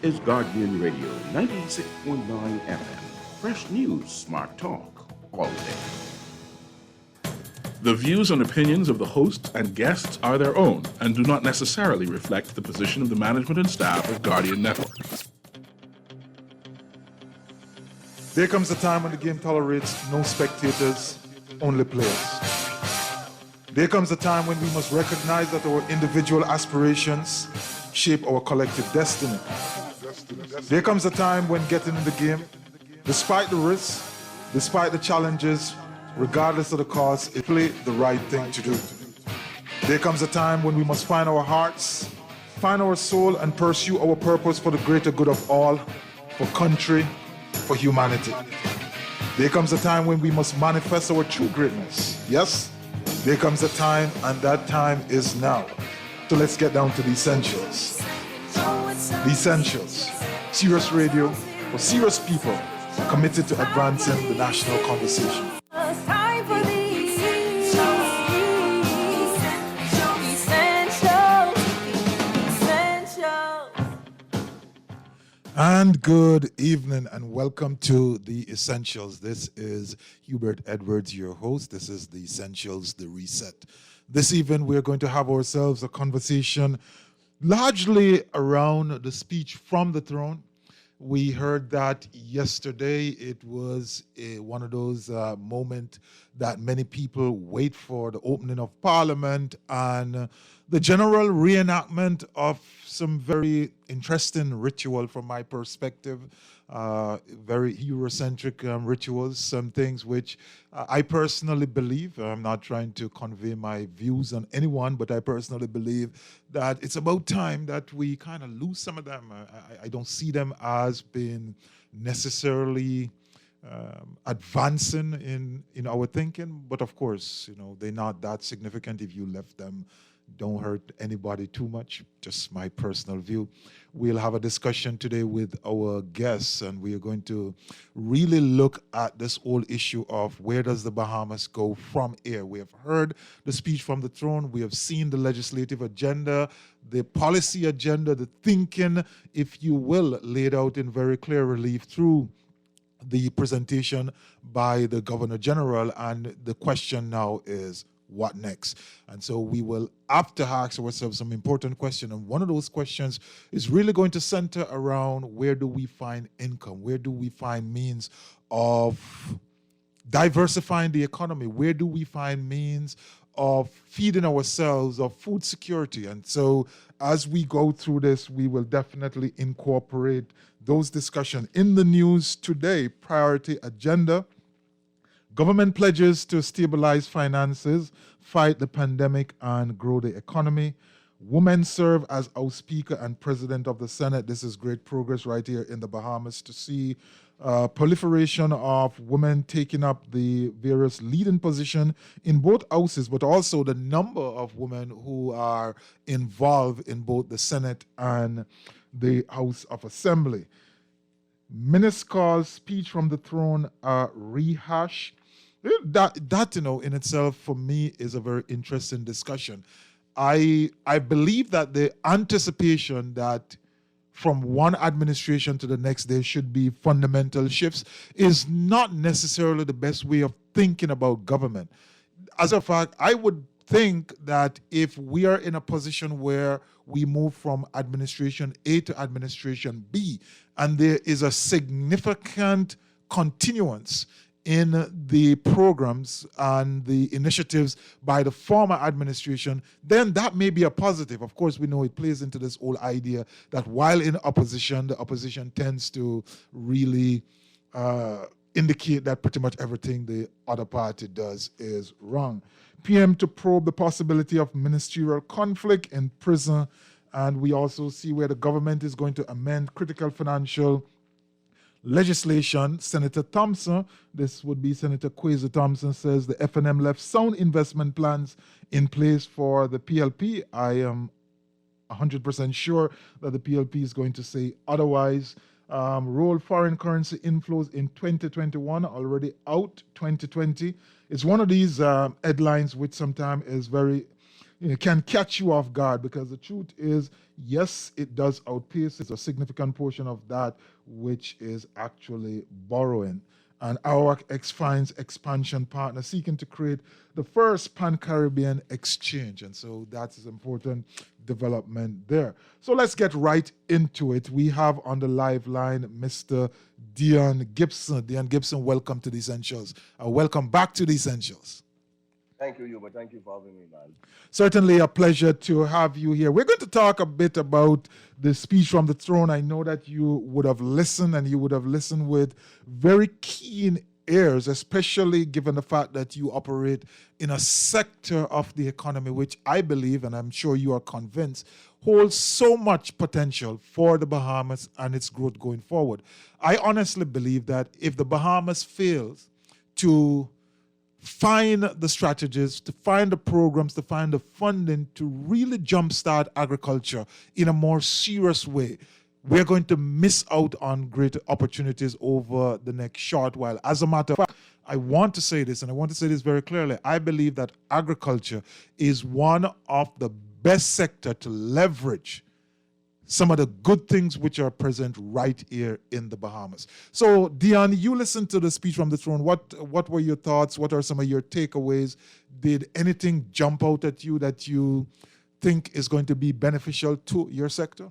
is Guardian Radio 96.9 FM. Fresh news, smart talk, all day. The views and opinions of the hosts and guests are their own and do not necessarily reflect the position of the management and staff of Guardian Network. There comes a time when the game tolerates no spectators, only players. There comes a time when we must recognize that our individual aspirations shape our collective destiny. There comes a time when getting in the game, despite the risks, despite the challenges, regardless of the cost, it play the right thing to do. There comes a time when we must find our hearts, find our soul, and pursue our purpose for the greater good of all, for country, for humanity. There comes a time when we must manifest our true greatness. Yes, there comes a time, and that time is now. So let's get down to the essentials. The essentials. Serious radio for serious people committed to advancing the national conversation. And good evening and welcome to The Essentials. This is Hubert Edwards, your host. This is The Essentials, The Reset. This evening we're going to have ourselves a conversation largely around the speech from the throne. We heard that yesterday. It was one of those moments that many people wait for, the opening of Parliament and the general reenactment of some very interesting ritual from my perspective, very Eurocentric rituals, some things which I personally believe, I'm not trying to convey my views on anyone, but I personally believe that it's about time that we kind of lose some of them. I don't see them as being necessarily advancing in our thinking, but of course, they're not that significant if you left them. Don't hurt anybody too much, just my personal view. We'll have a discussion today with our guests, and we are going to really look at this whole issue of where does the Bahamas go from here. We have heard the speech from the throne. We have seen the legislative agenda, the policy agenda, the thinking, if you will, laid out in very clear relief through the presentation by the Governor General. And the question now is, what next? And so we will have to ask ourselves some important questions. And one of those questions is really going to center around where do we find income? Where do we find means of diversifying the economy? Where do we find means of feeding ourselves, of food security? And so as we go through this, we will definitely incorporate those discussions. In the news today, priority agenda. Government pledges to stabilize finances, fight the pandemic, and grow the economy. Women serve as House Speaker and President of the Senate. This is great progress right here in the Bahamas to see proliferation of women taking up the various leading position in both houses, but also the number of women who are involved in both the Senate and the House of Assembly. Minuscule's speech from the throne rehash. That in itself for me is a very interesting discussion. I believe that the anticipation that from one administration to the next there should be fundamental shifts is not necessarily the best way of thinking about government. As a fact, I would think that if we are in a position where we move from administration A to administration B, and there is a significant continuance in the programs and the initiatives by the former administration, then that may be a positive. Of course, we know it plays into this whole idea that while in opposition, the opposition tends to really indicate that pretty much everything the other party does is wrong. PM to probe the possibility of ministerial conflict in prison. And we also see where the government is going to amend critical financial legislation. Senator Thompson, this would be Senator Kwesi Thompson, says the FNM left sound investment plans in place for the PLP. I am 100% sure that the PLP is going to say otherwise. Roll foreign currency inflows in 2021, already out 2020. It's one of these headlines which sometimes is very can catch you off guard, because the truth is, yes, it does outpace. It's a significant portion of that which is actually borrowing. And our ex-finds expansion partner seeking to create the first pan-Caribbean exchange. And so that is important development there. So let's get right into it. We have on the live line Mr. Dion Gibson. Dion Gibson, welcome to the Essentials. Welcome back to the Essentials. Thank you, Hubert. Thank you for having me, man. Certainly a pleasure to have you here. We're going to talk a bit about the speech from the throne. I know that you would have listened, and you would have listened with very keen ears, especially given the fact that you operate in a sector of the economy which I believe, and I'm sure you are convinced, holds so much potential for the Bahamas and its growth going forward. I honestly believe that if the Bahamas fails to find the strategies, to find the programs, to find the funding to really jumpstart agriculture in a more serious way, we're going to miss out on great opportunities over the next short while. As a matter of fact, I want to say this, and I want to say this very clearly. I believe that agriculture is one of the best sector to leverage some of the good things which are present right here in the Bahamas. So, Dion, you listened to the speech from the throne. What were your thoughts? What are some of your takeaways? Did anything jump out at you that you think is going to be beneficial to your sector?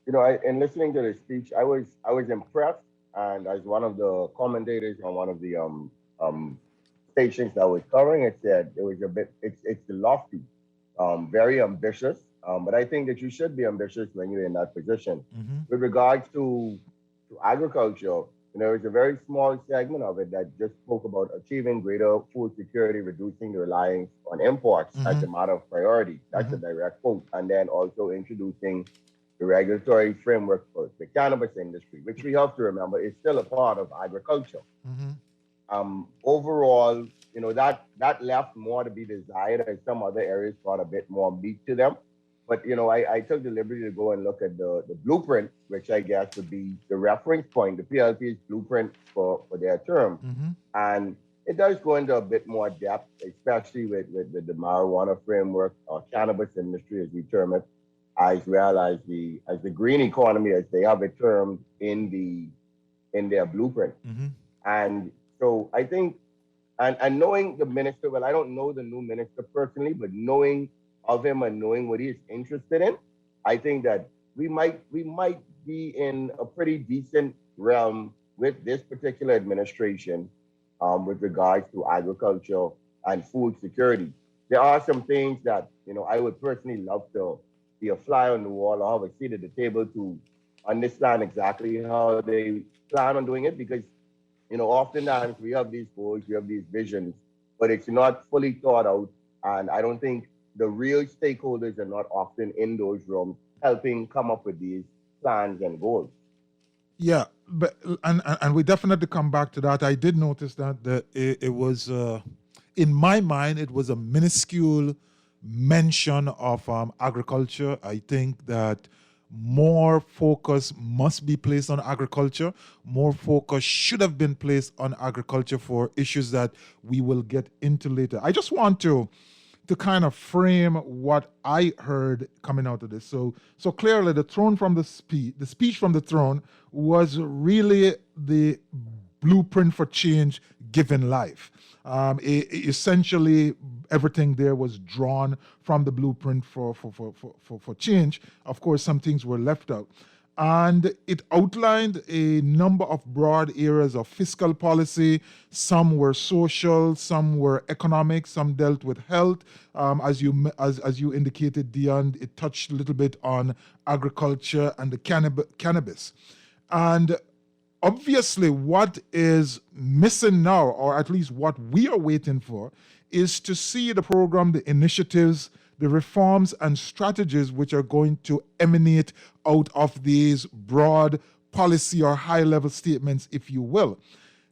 You know, in listening to the speech, I was impressed, and as one of the commentators on one of the stations that was covering it said, it was it's lofty, very ambitious. But I think that you should be ambitious when you're in that position. Mm-hmm. With regards to agriculture, you know, it's a very small segment of it that just spoke about achieving greater food security, reducing the reliance on imports as a matter of priority. That's a direct quote. And then also introducing the regulatory framework for the cannabis industry, which we have to remember is still a part of agriculture. Overall, you know, that left more to be desired, as some other areas got a bit more meat to them. But, you know, I took the liberty to go and look at the blueprint, which I guess would be the reference point, the PLP's blueprint for their term. And it does go into a bit more depth, especially with the marijuana framework or cannabis industry, as we term it, as well as the green economy, as they have it termed in their blueprint. And so I think, and knowing the minister, well, I don't know the new minister personally, but knowing of him and knowing what he is interested in, I think that we might be in a pretty decent realm with this particular administration with regards to agriculture and food security. There are some things that, you know, I would personally love to be a fly on the wall or have a seat at the table to understand exactly how they plan on doing it, because, you know, oftentimes we have these goals, we have these visions, but it's not fully thought out, and I don't think the real stakeholders are not often in those rooms helping come up with these plans and goals. Yeah, but and we definitely come back to that. I did notice that it was, in my mind, it was a minuscule mention of agriculture. I think that more focus must be placed on agriculture. More focus should have been placed on agriculture for issues that we will get into later. I just want to kind of frame what I heard coming out of this. So clearly the speech from the throne was really the blueprint for change given life. Essentially, everything there was drawn from the blueprint for change. Of course, some things were left out. And it outlined a number of broad areas of fiscal policy. Some were social, some were economic, some dealt with health. As you indicated, Dion, it touched a little bit on agriculture and the cannabis. And obviously, what is missing now, or at least what we are waiting for, is to see the program, the initiatives, the reforms and strategies which are going to emanate out of these broad policy or high-level statements, if you will.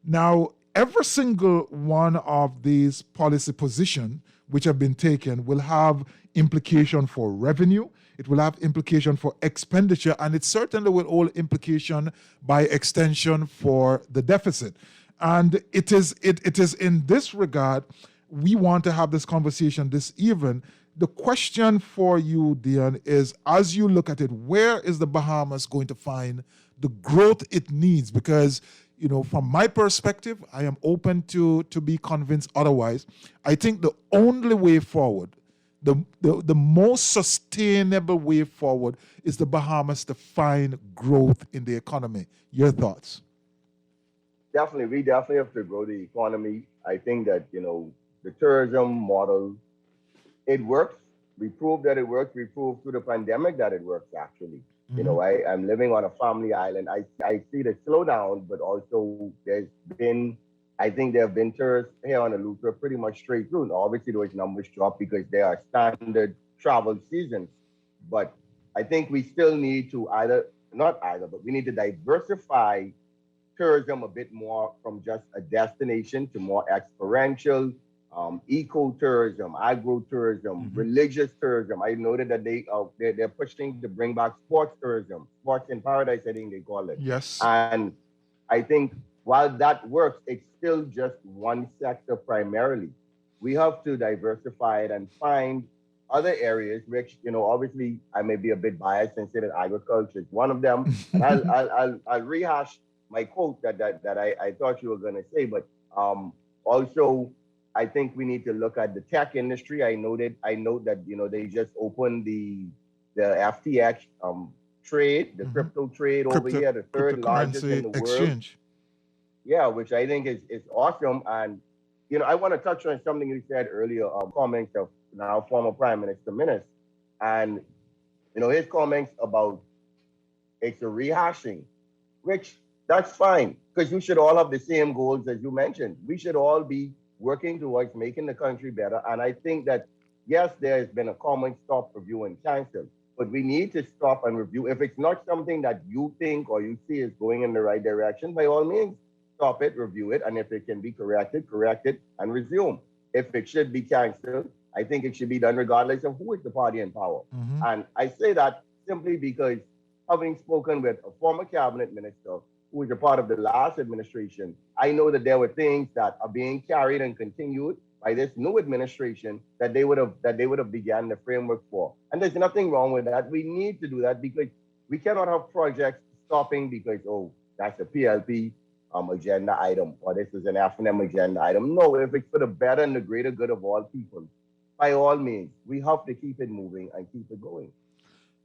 Now, every single one of these policy positions which have been taken will have implication for revenue, it will have implication for expenditure, and it certainly will hold implication by extension for the deficit. And it is in this regard we want to have this conversation this evening. The question for you, Dion, is as you look at it, where is the Bahamas going to find the growth it needs? Because, from my perspective, I am open to be convinced otherwise. I think the only way forward, the most sustainable way forward is the Bahamas to find growth in the economy. Your thoughts? Definitely, we definitely have to grow the economy. I think that, the tourism model, it works. We proved that it works. We proved through the pandemic that it works actually. I'm living on a family island. I see the slowdown, but also I think there have been tourists here on the Lutra pretty much straight through. And obviously, those numbers drop because they are standard travel seasons. But I think we still need to not either, but we need to diversify tourism a bit more from just a destination to more experiential, eco-tourism, agro-tourism, religious tourism. I noted that they're pushing to bring back sports tourism, sports in paradise, I think they call it. Yes. And I think while that works, it's still just one sector primarily. We have to diversify it and find other areas, which, obviously I may be a bit biased and say that agriculture is one of them. And I'll rehash my quote that I thought you were going to say, but also I think we need to look at the tech industry. I note that they just opened the FTX trade, the crypto trade over here, the third largest in the exchange. World. Yeah, which I think is awesome. And I want to touch on something you said earlier, comments of now former Prime Minister Minnis, and his comments about it's a rehashing, which that's fine, because we should all have the same goals as you mentioned. We should all be working towards making the country better. And I think that, yes, there has been a common stop, review, and cancel, but we need to stop and review. If it's not something that you think or you see is going in the right direction, by all means, stop it, review it, and if it can be corrected, correct it, and resume. If it should be canceled, I think it should be done regardless of who is the party in power. And I say that simply because having spoken with a former cabinet minister who was a part of the last administration, I know that there were things that are being carried and continued by this new administration that they would have began the framework for. And there's nothing wrong with that. We need to do that because we cannot have projects stopping because, that's a PLP agenda item, or this is an FNM agenda item. No, if it's for the better and the greater good of all people, by all means, we have to keep it moving and keep it going.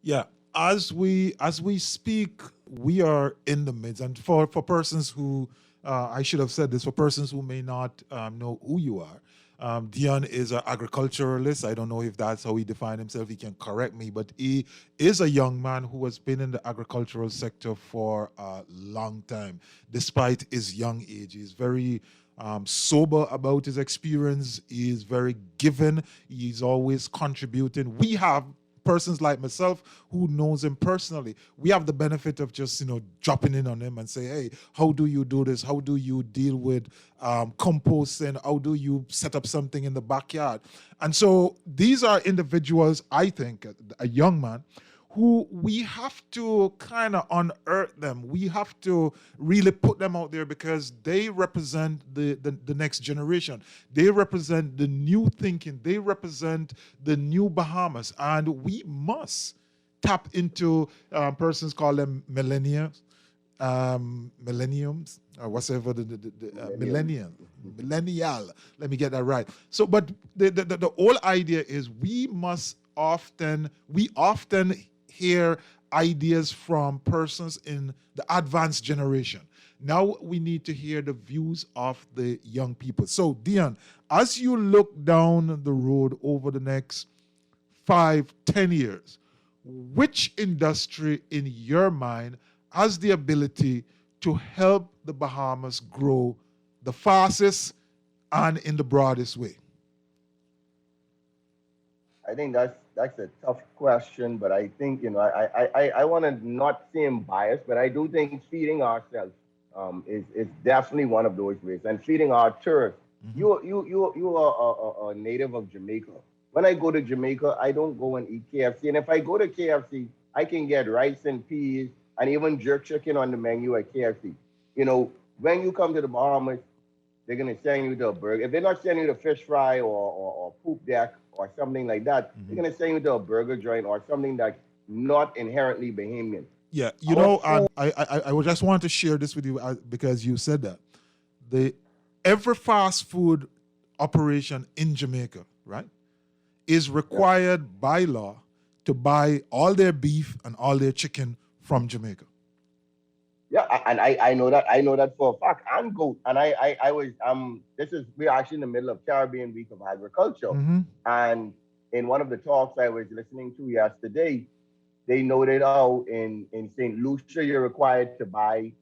Yeah. As we speak, we are in the midst, and for persons who, I should have said this, for persons who may not know who you are, Dion is an agriculturalist. I don't know if that's how he defined himself. He can correct me, but he is a young man who has been in the agricultural sector for a long time, despite his young age. He's very sober about his experience. He is very given. He's always contributing. We have persons like myself who knows him personally. We have the benefit of just, dropping in on him and say, hey, how do you do this? How do you deal with composting? How do you set up something in the backyard? And so these are individuals, I think, a young man, who we have to kind of unearth them. We have to really put them out there because they represent the next generation. They represent the new thinking. They represent the new Bahamas. And we must tap into persons call them millennials, millenniums, or whatever millennial. Let me get that right. So, but the whole idea is we often hear ideas from persons in the advanced generation. Now we need to hear the views of the young people. So, Dion, as you look down the road over the next 5-10 years, which industry in your mind has the ability to help the Bahamas grow the fastest and in the broadest way? I think that's a tough question, but I think I want to not seem biased, but I do think feeding ourselves is definitely one of those ways, and feeding our tourists. You are a native of Jamaica. When I go to Jamaica, I don't go and eat KFC, and if I go to KFC, I can get rice and peas and even jerk chicken on the menu at KFC. When you come to the Bahamas, they're gonna send you to a burger. If they're not sending you to fish fry or poop deck or something like that, they're gonna send you to a burger joint or something that's not inherently Bahamian. Yeah, Our and food, I would just want to share this with you because you said that the every fast food operation in Jamaica, right, is yeah, required by law to buy all their beef and all their chicken from Jamaica. yeah, and I know that for a fact. And goat, and I was this is we're actually in the middle of Caribbean Week of Agriculture, Mm-hmm. and in one of the talks I was listening to yesterday, they noted how in St. Lucia you're required to buy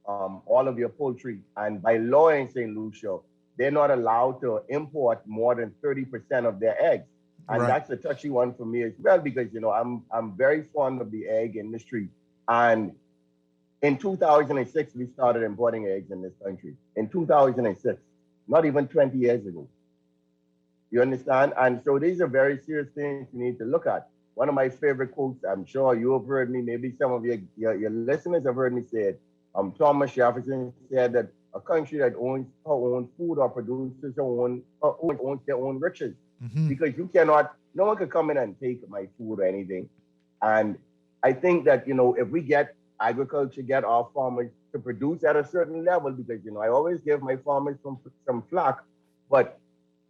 all of your poultry, and by law in St. Lucia, they're not allowed to import more than 30% of their eggs. And Right. that's a touchy one for me as well because I'm very fond of the egg industry. And in 2006, we started importing eggs in this country. In 2006, not even 20 years ago. You understand? And so these are very serious things you need to look at. One of my favorite quotes, I'm sure you have heard me, maybe some of your listeners have heard me say it. Thomas Jefferson said that a country that owns her own food or produces owns their own riches. Mm-hmm. Because no one can come in and take my food or anything. And I think that, if we get our farmers to produce at a certain level, because, I always give my farmers some flack, but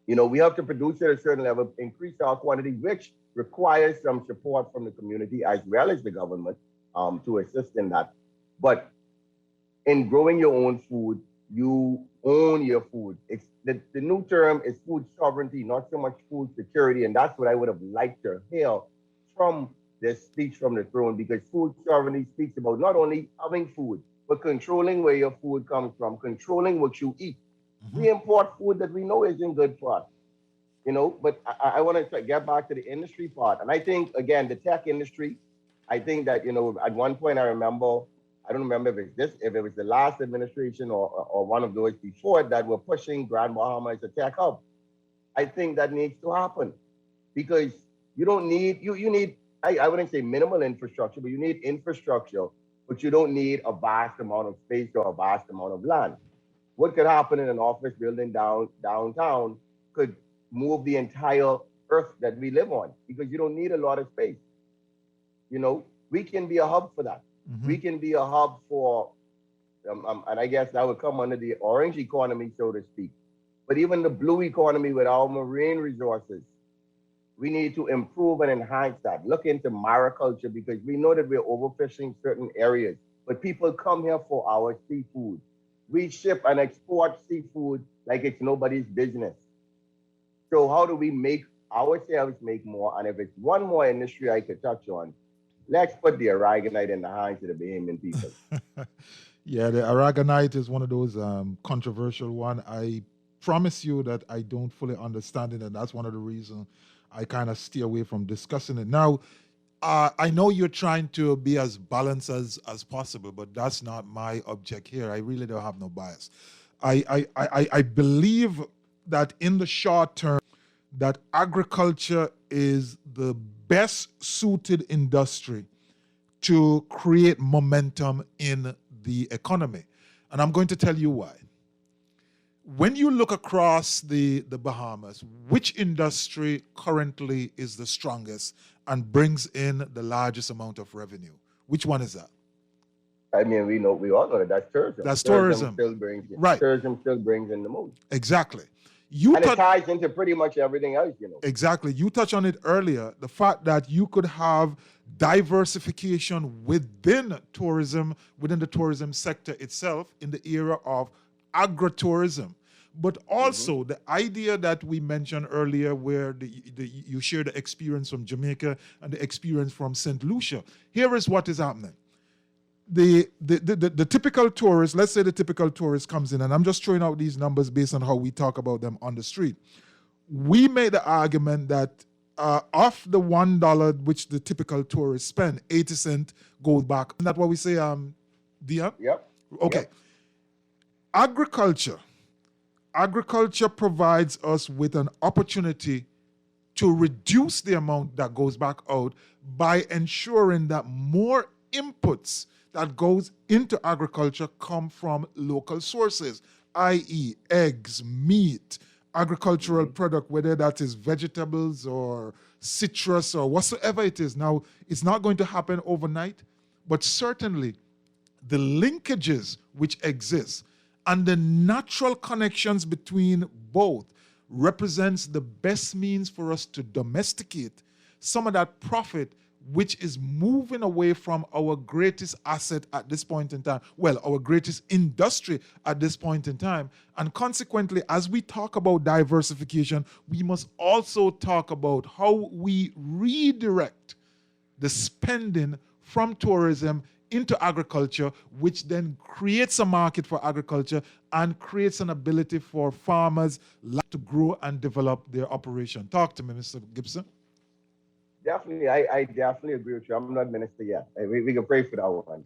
we have to produce at a certain level, increase our quantity, which requires some support from the community as well as the government to assist in that. But in growing your own food, you own your food. It's the new term is food sovereignty, not so much food security. And that's what I would have liked to hear from this speech from the throne, because food sovereignty speaks about not only having food, but controlling where your food comes from, controlling what you eat. Mm-hmm. We import food that we know isn't good for us, but I want to get back to the industry part. And I think, again, the tech industry, I think that, at one point I don't remember if it was the last administration or one of those before that were pushing Grand Bahama as a tech hub. I think that needs to happen because you don't need, you need, I wouldn't say minimal infrastructure, but you need infrastructure, but you don't need a vast amount of space or a vast amount of land. What could happen in an office building downtown could move the entire earth that we live on because you don't need a lot of space. We can be a hub for that. Mm-hmm. We can be a hub for, and I guess that would come under the orange economy, so to speak. But even the blue economy with our marine resources, we need to improve and enhance that. Look into mariculture because we know that we're overfishing certain areas, but people come here for our seafood. We ship and export seafood like it's nobody's business. So how do we make ourselves make more? And if it's one more industry I could touch on, let's put the aragonite in the hands of the Bahamian people. Yeah, the aragonite is one of those controversial one. I promise you that I don't fully understand it, and that's one of the reasons I kind of steer away from discussing it. Now, I know you're trying to be as balanced as possible, but that's not my object here. I really don't have no bias. I believe that in the short term, that agriculture is the best suited industry to create momentum in the economy. And I'm going to tell you why. When you look across the Bahamas, which industry currently is the strongest and brings in the largest amount of revenue? Which one is that? I mean, we all know that that's tourism. That's tourism. Right. Tourism still brings in the most. Exactly. And it ties into pretty much everything else, Exactly. You touched on it earlier, the fact that you could have diversification within the tourism sector itself in the era of agritourism. But also the idea that we mentioned earlier where you share the experience from Jamaica and the experience from St. Lucia. Here is what is happening. The typical tourist, let's say the typical tourist comes in, and I'm just throwing out these numbers based on how we talk about them on the street. We made the argument that of the $1 which the typical tourist spend, 80 cents goes back. Isn't that what we say, Dion? Yep. Okay. Yep. Agriculture provides us with an opportunity to reduce the amount that goes back out by ensuring that more inputs that goes into agriculture come from local sources. i.e., eggs, meat, agricultural product, whether that is vegetables or citrus or whatsoever it is. Now, it's not going to happen overnight, but certainly the linkages which exist and the natural connections between both represents the best means for us to domesticate some of that profit which is moving away from our greatest asset at this point in time, well, our greatest industry at this point in time. And consequently, as we talk about diversification, we must also talk about how we redirect the spending from tourism into agriculture, which then creates a market for agriculture and creates an ability for farmers to grow and develop their operation. Talk to me, Mr. Gibson. Definitely, I definitely agree with you. I'm not minister yet. We can pray for that one.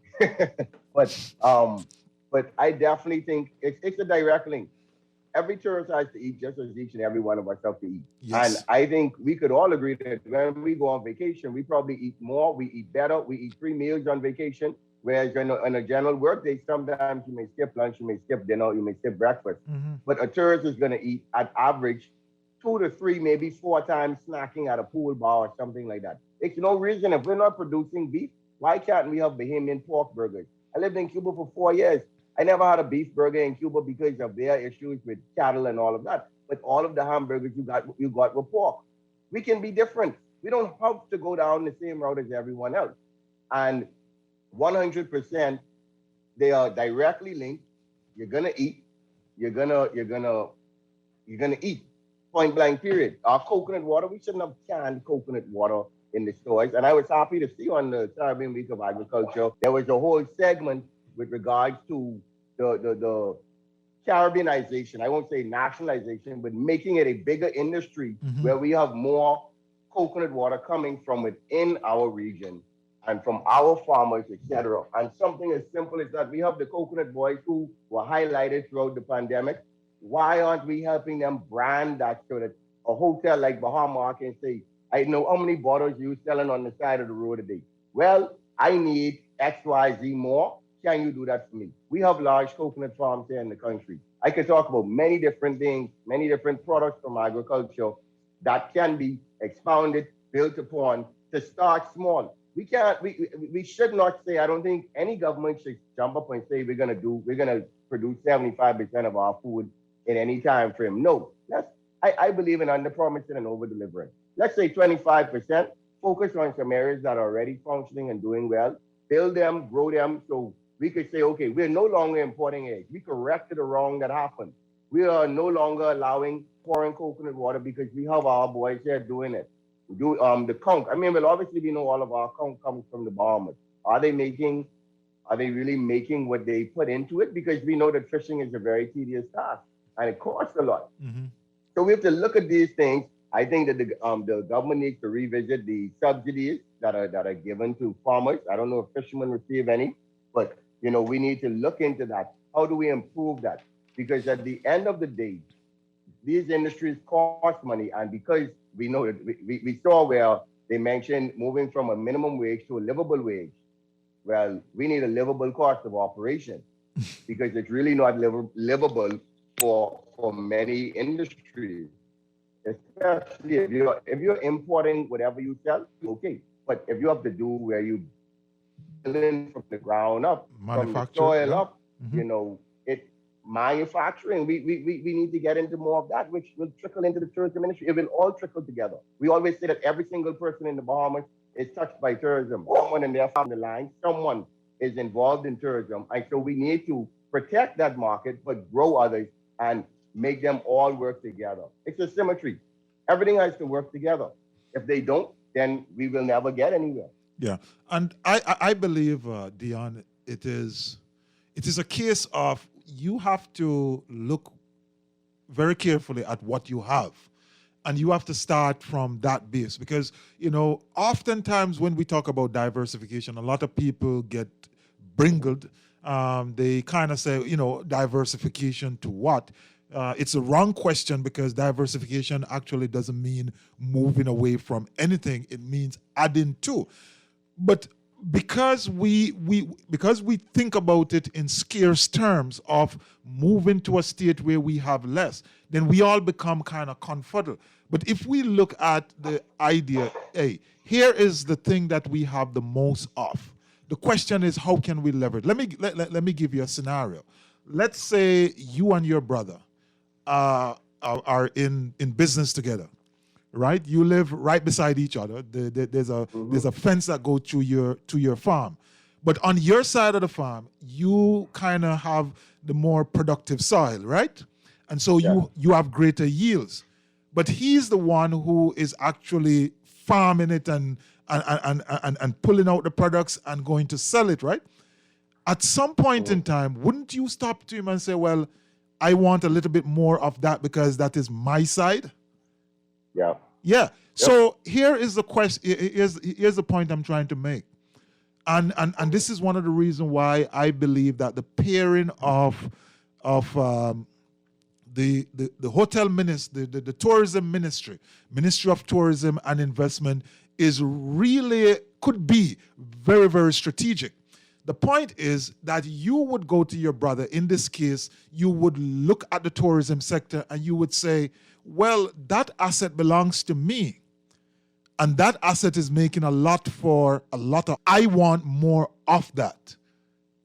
but I definitely think it's a direct link. Every tourist has to eat just as each and every one of us have to eat. Yes. And I think we could all agree that when we go on vacation, we probably eat more, we eat better, we eat 3 meals on vacation. Whereas on a general work day, sometimes you may skip lunch, you may skip dinner, you may skip breakfast. But a tourist is going to eat at average 2 to 3, maybe 4 times snacking at a pool bar or something like that. It's no reason if we're not producing beef, why can't we have Bahamian pork burgers? I lived in Cuba for 4 years. I never had a beef burger in Cuba because of their issues with cattle and all of that. But all of the hamburgers you got were pork. We can be different. We don't have to go down the same route as everyone else. And 100%, they are directly linked. You're gonna eat. You're gonna eat. Point blank period. Our coconut water, we shouldn't have canned coconut water in the stores. And I was happy to see on the Caribbean Week of Agriculture, there was a whole segment with regards to the Caribbeanization, I won't say nationalization, but making it a bigger industry where we have more coconut water coming from within our region and from our farmers, etc. And something as simple as that, we have the coconut boys who were highlighted throughout the pandemic. Why aren't we helping them brand that so that a hotel like Bahama can say, I know how many bottles you selling on the side of the road a day? Well, I need XYZ more. Can you do that for me? We have large coconut farms here in the country. I could talk about many different things, many different products from agriculture that can be expounded, built upon to start small. We should not say, I don't think any government should jump up and say we're gonna produce 75% of our food in any time frame. No, I believe in under promising and over delivering. Let's say 25%, focus on some areas that are already functioning and doing well, build them, grow them, so we could say, okay, we're no longer importing eggs. We corrected the wrong that happened. We are no longer allowing foreign coconut water because we have our boys here doing it. The conch. I mean, well, obviously we know all of our conch comes from the Bahamas. Are they really making what they put into it? Because we know that fishing is a very tedious task and it costs a lot. So we have to look at these things. I think that the government needs to revisit the subsidies that are given to farmers. I don't know if fishermen receive any, but we need to look into that. How do we improve that? Because at the end of the day, these industries cost money, and because we know that we saw where they mentioned moving from a minimum wage to a livable wage. Well, we need a livable cost of operation because it's really not livable for many industries. Especially if you're importing whatever you sell, okay. But if you have to do where you building from the ground up, from the soil up, it manufacturing. We need to get into more of that, which will trickle into the tourism industry. It will all trickle together. We always say that every single person in the Bahamas is touched by tourism. Someone in their family line, someone is involved in tourism, and so we need to protect that market, but grow others and make them all work together. It's a symmetry. Everything has to work together. If they don't, then we will never get anywhere. Yeah, and I believe, Dion, it is a case of you have to look very carefully at what you have, and you have to start from that base because oftentimes when we talk about diversification, a lot of people get bringled. They kind of say, diversification to what? It's a wrong question because diversification actually doesn't mean moving away from anything. It means adding to. But because we think about it in scarce terms of moving to a state where we have less, then we all become kind of comfortable. But if we look at the idea, hey, here is the thing that we have the most of. The question is, how can we leverage? Let me give you a scenario. Let's say you and your brother are in business together, right? You live right beside each other. There's a fence that goes to your farm, but on your side of the farm, you kind of have the more productive soil, right? And so Yeah. you have greater yields. But he's the one who is actually farming it and pulling out the products and going to sell it, right? At some point in time, wouldn't you stop to him and say, well, I want a little bit more of that because that is my side? Yeah. Yeah. So here is the question. Here's the point I'm trying to make, and this is one of the reasons why I believe that the pairing of the hotel ministry, the tourism ministry of tourism and investment is really could be very, very strategic. The point is that you would go to your brother. In this case, you would look at the tourism sector and you would say, well, that asset belongs to me. And that asset is making a lot of, I want more of that.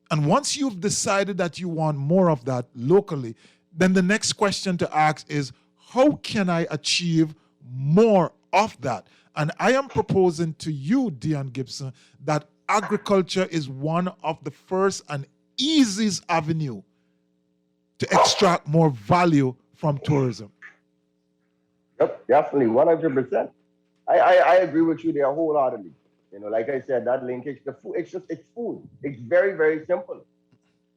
And once you've decided that you want more of that locally, then the next question to ask is, how can I achieve more of that? And I am proposing to you, Dion Gibson, that agriculture is one of the first and easiest avenue to extract more value from tourism. Yep, definitely, 100%. I agree with you there wholeheartedly. Like I said, that linkage, the food, it's food. It's very, very simple.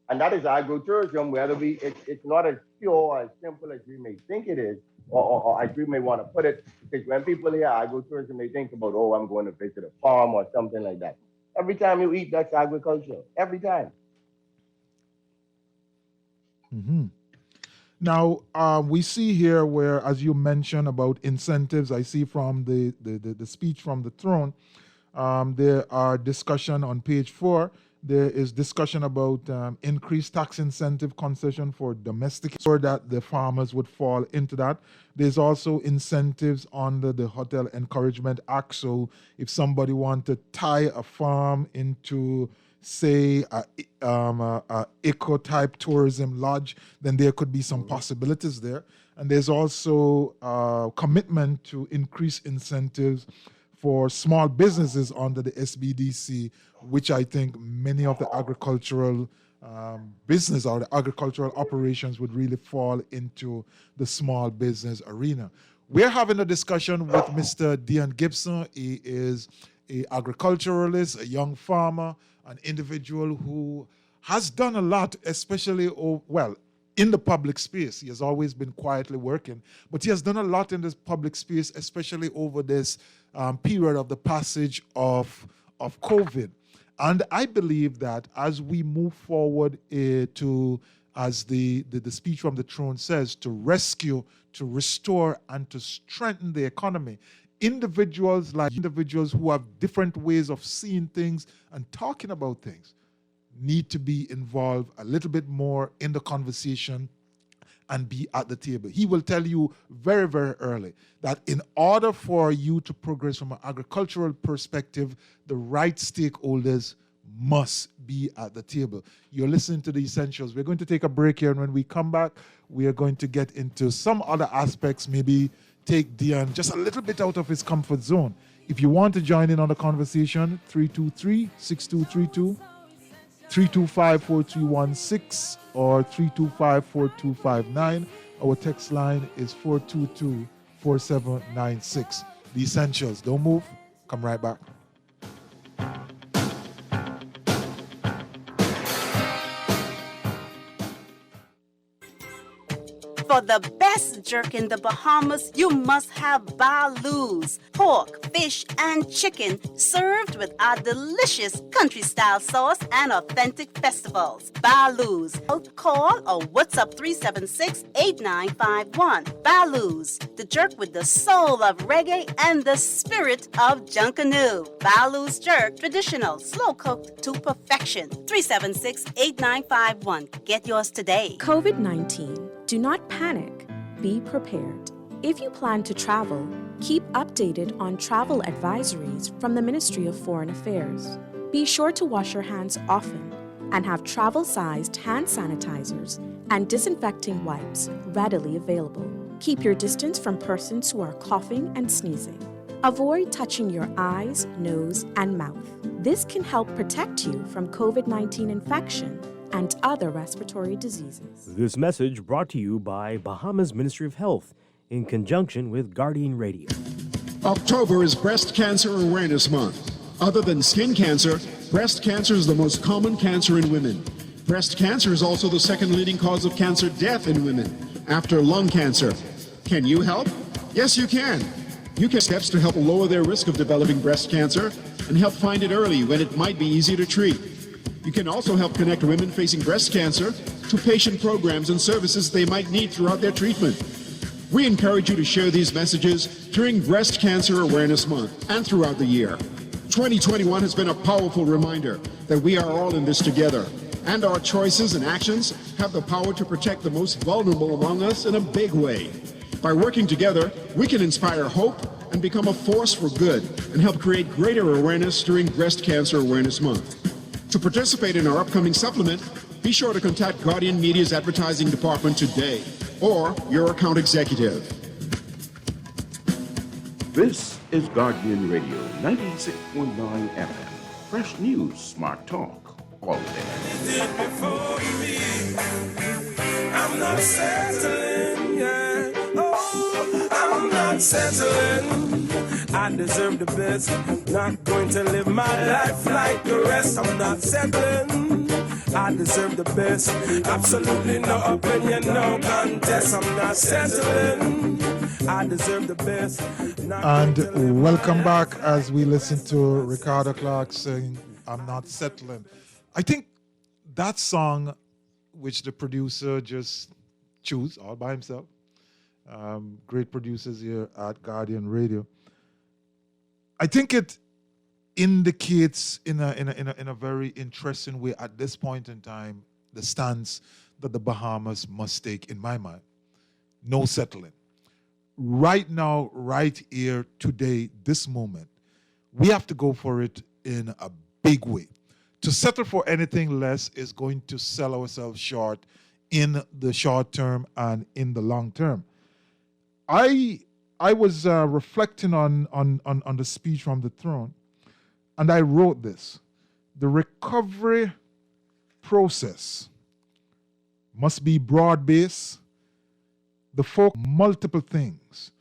And that is agritourism, whether it's not as pure or as simple as we may think it is, or as we may want to put it. Because when people hear agritourism, they think about, oh, I'm going to visit a farm or something like that. Every time you eat, that's agriculture. Every time. Mm-hmm. Now, we see here where, as you mentioned about incentives, I see from the speech from the throne, there are discussion on page 4. There is discussion about increased tax incentive concession for domestic, so that the farmers would fall into that. There's also incentives under the Hotel Encouragement Act. So if somebody want to tie a farm into, say, a eco-type tourism lodge, then there could be some possibilities there. And there's also commitment to increase incentives for small businesses under the SBDC, which I think many of the agricultural business or the agricultural operations would really fall into the small business arena. We're having a discussion with Mr. Dion Gibson. He is an agriculturalist, a young farmer, an individual who has done a lot, especially, in the public space. He has always been quietly working, but he has done a lot in this public space, especially over this period of the passage of COVID. And I believe that as we move forward as the speech from the throne says, to rescue, to restore, and to strengthen the economy, individuals who have different ways of seeing things and talking about things need to be involved a little bit more in the conversation and be at the table. He will tell you very, very early that in order for you to progress from an agricultural perspective, the right stakeholders must be at the table. You're listening to The Essentials. We're going to take a break here, and when we come back, we are going to get into some other aspects, maybe take Dion just a little bit out of his comfort zone. If you want to join in on the conversation, 323-6232, 325-4316 or 325-4259. Our text line is 422-4796. The Essentials. Don't move. Come right back. For the best jerk in the Bahamas, you must have Baloo's. Pork, fish, and chicken served with our delicious country-style sauce and authentic festivals. Baloo's. Call or WhatsApp 376-8951. Baloo's, the jerk with the soul of reggae and the spirit of Junkanoo. Baloo's Jerk, traditional, slow-cooked to perfection. 376-8951. Get yours today. COVID-19. Do not panic. Be prepared. If you plan to travel, keep updated on travel advisories from the Ministry of Foreign Affairs. Be sure to wash your hands often and have travel-sized hand sanitizers and disinfecting wipes readily available. Keep your distance from persons who are coughing and sneezing. Avoid touching your eyes, nose, and mouth. This can help protect you from COVID-19 infection and other respiratory diseases. This message brought to you by Bahamas Ministry of Health in conjunction with Guardian Radio. October is Breast Cancer Awareness Month. Other than skin cancer, breast cancer is the most common cancer in women. Breast cancer is also the second leading cause of cancer death in women, after lung cancer. Can you help? Yes, you can. You can take steps to help lower their risk of developing breast cancer and help find it early when it might be easy to treat. You can also help connect women facing breast cancer to patient programs and services they might need throughout their treatment. We encourage you to share these messages during Breast Cancer Awareness Month and throughout the year. 2021 has been a powerful reminder that we are all in this together, and our choices and actions have the power to protect the most vulnerable among us in a big way. By working together, we can inspire hope and become a force for good and help create greater awareness during Breast Cancer Awareness Month. To participate in our upcoming supplement, be sure to contact Guardian Media's advertising department today or your account executive. This is Guardian Radio 96.9 FM. Fresh news, smart talk, all day. I'm not settling, yeah. Oh, I'm not settling. I deserve the best. Not going to live my life like the rest. I'm not settling. I deserve the best. Absolutely no opinion, no contest. I'm not settling. I deserve the best. And welcome back as we listen to Ricardo Clark sing I'm Not Settling. I think that song, which the producer just chose all by himself, great producers here at Guardian Radio, I think it indicates in a very interesting way at this point in time the stance that the Bahamas must take, in my mind. No settling. Right now, right here, today, this moment, we have to go for it in a big way. To settle for anything less is going to sell ourselves short in the short term and in the long term. I was reflecting on the speech from the throne, and I wrote this. The recovery process must be broad-based. The focus on multiple things.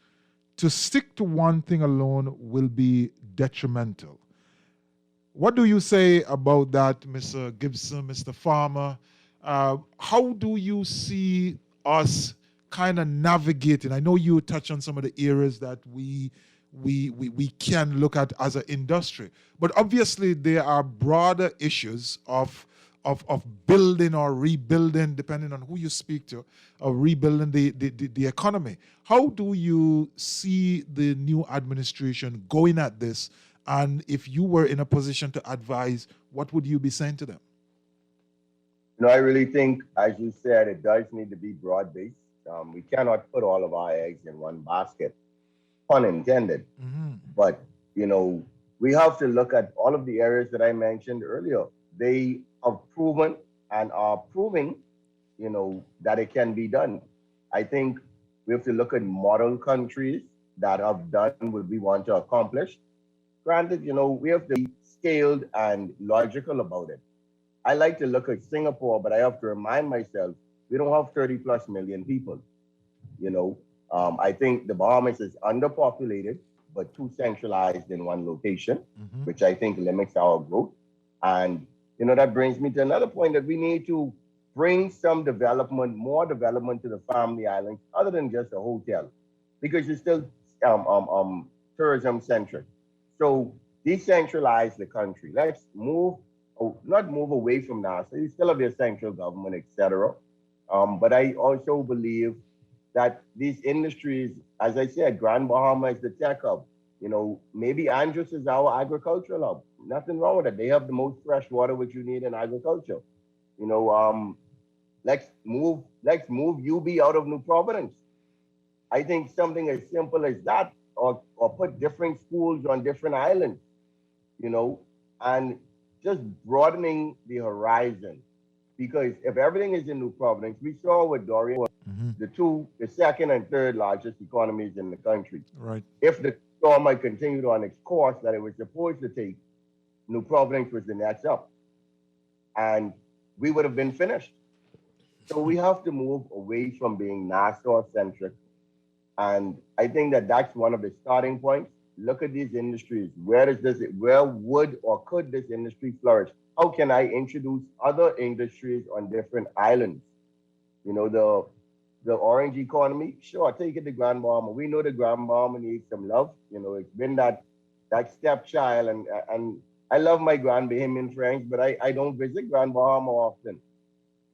To stick to one thing alone will be detrimental. What do you say about that, Mr. Gibson, Mr. Farmer? How do you see us kind of navigating? I know you touch on some of the areas that we can look at as an industry, but obviously there are broader issues of building or rebuilding, depending on who you speak to, of rebuilding the economy. How do you see the new administration going at this? And if you were in a position to advise, what would you be saying to them? I really think, as you said, it does need to be broad-based. We cannot put all of our eggs in one basket, pun intended. Mm-hmm. But, we have to look at all of the areas that I mentioned earlier. They have proven and are proving, that it can be done. I think we have to look at model countries that have done what we want to accomplish. Granted, we have to be scaled and logical about it. I like to look at Singapore, but I have to remind myself, we don't have 30 plus million people. I think the Bahamas is underpopulated, but too centralized in one location, which I think limits our growth. And, that brings me to another point that we need to bring some development, more development to the family islands, other than just a hotel, because it's still tourism centric. So decentralize the country. Let's move, not move away from NASA. You still have your central government, etc. But I also believe that these industries, as I said, Grand Bahama is the tech hub. You know, maybe Andros is our agricultural hub. Nothing wrong with it. They have the most fresh water which you need in agriculture. You know, let's move UB out of New Providence. I think something as simple as that, or put different schools on different islands, you know, and just broadening the horizon. Because if everything is in New Providence, we saw with Dorian, the second and third largest economies in the country. Right. If the storm had continued on its course that it was supposed to take, New Providence was the next up, and we would have been finished. So we have to move away from being Nassau centric, and I think that that's one of the starting points. Look at these industries. Where would or could this industry flourish? How can I introduce other industries on different islands? You know, the orange economy, sure, take it to Grand Bahama. We know the Grand Bahama needs some love. You know, it's been that stepchild, and I love my Grand Bahamian friends, but I don't visit Grand Bahama often,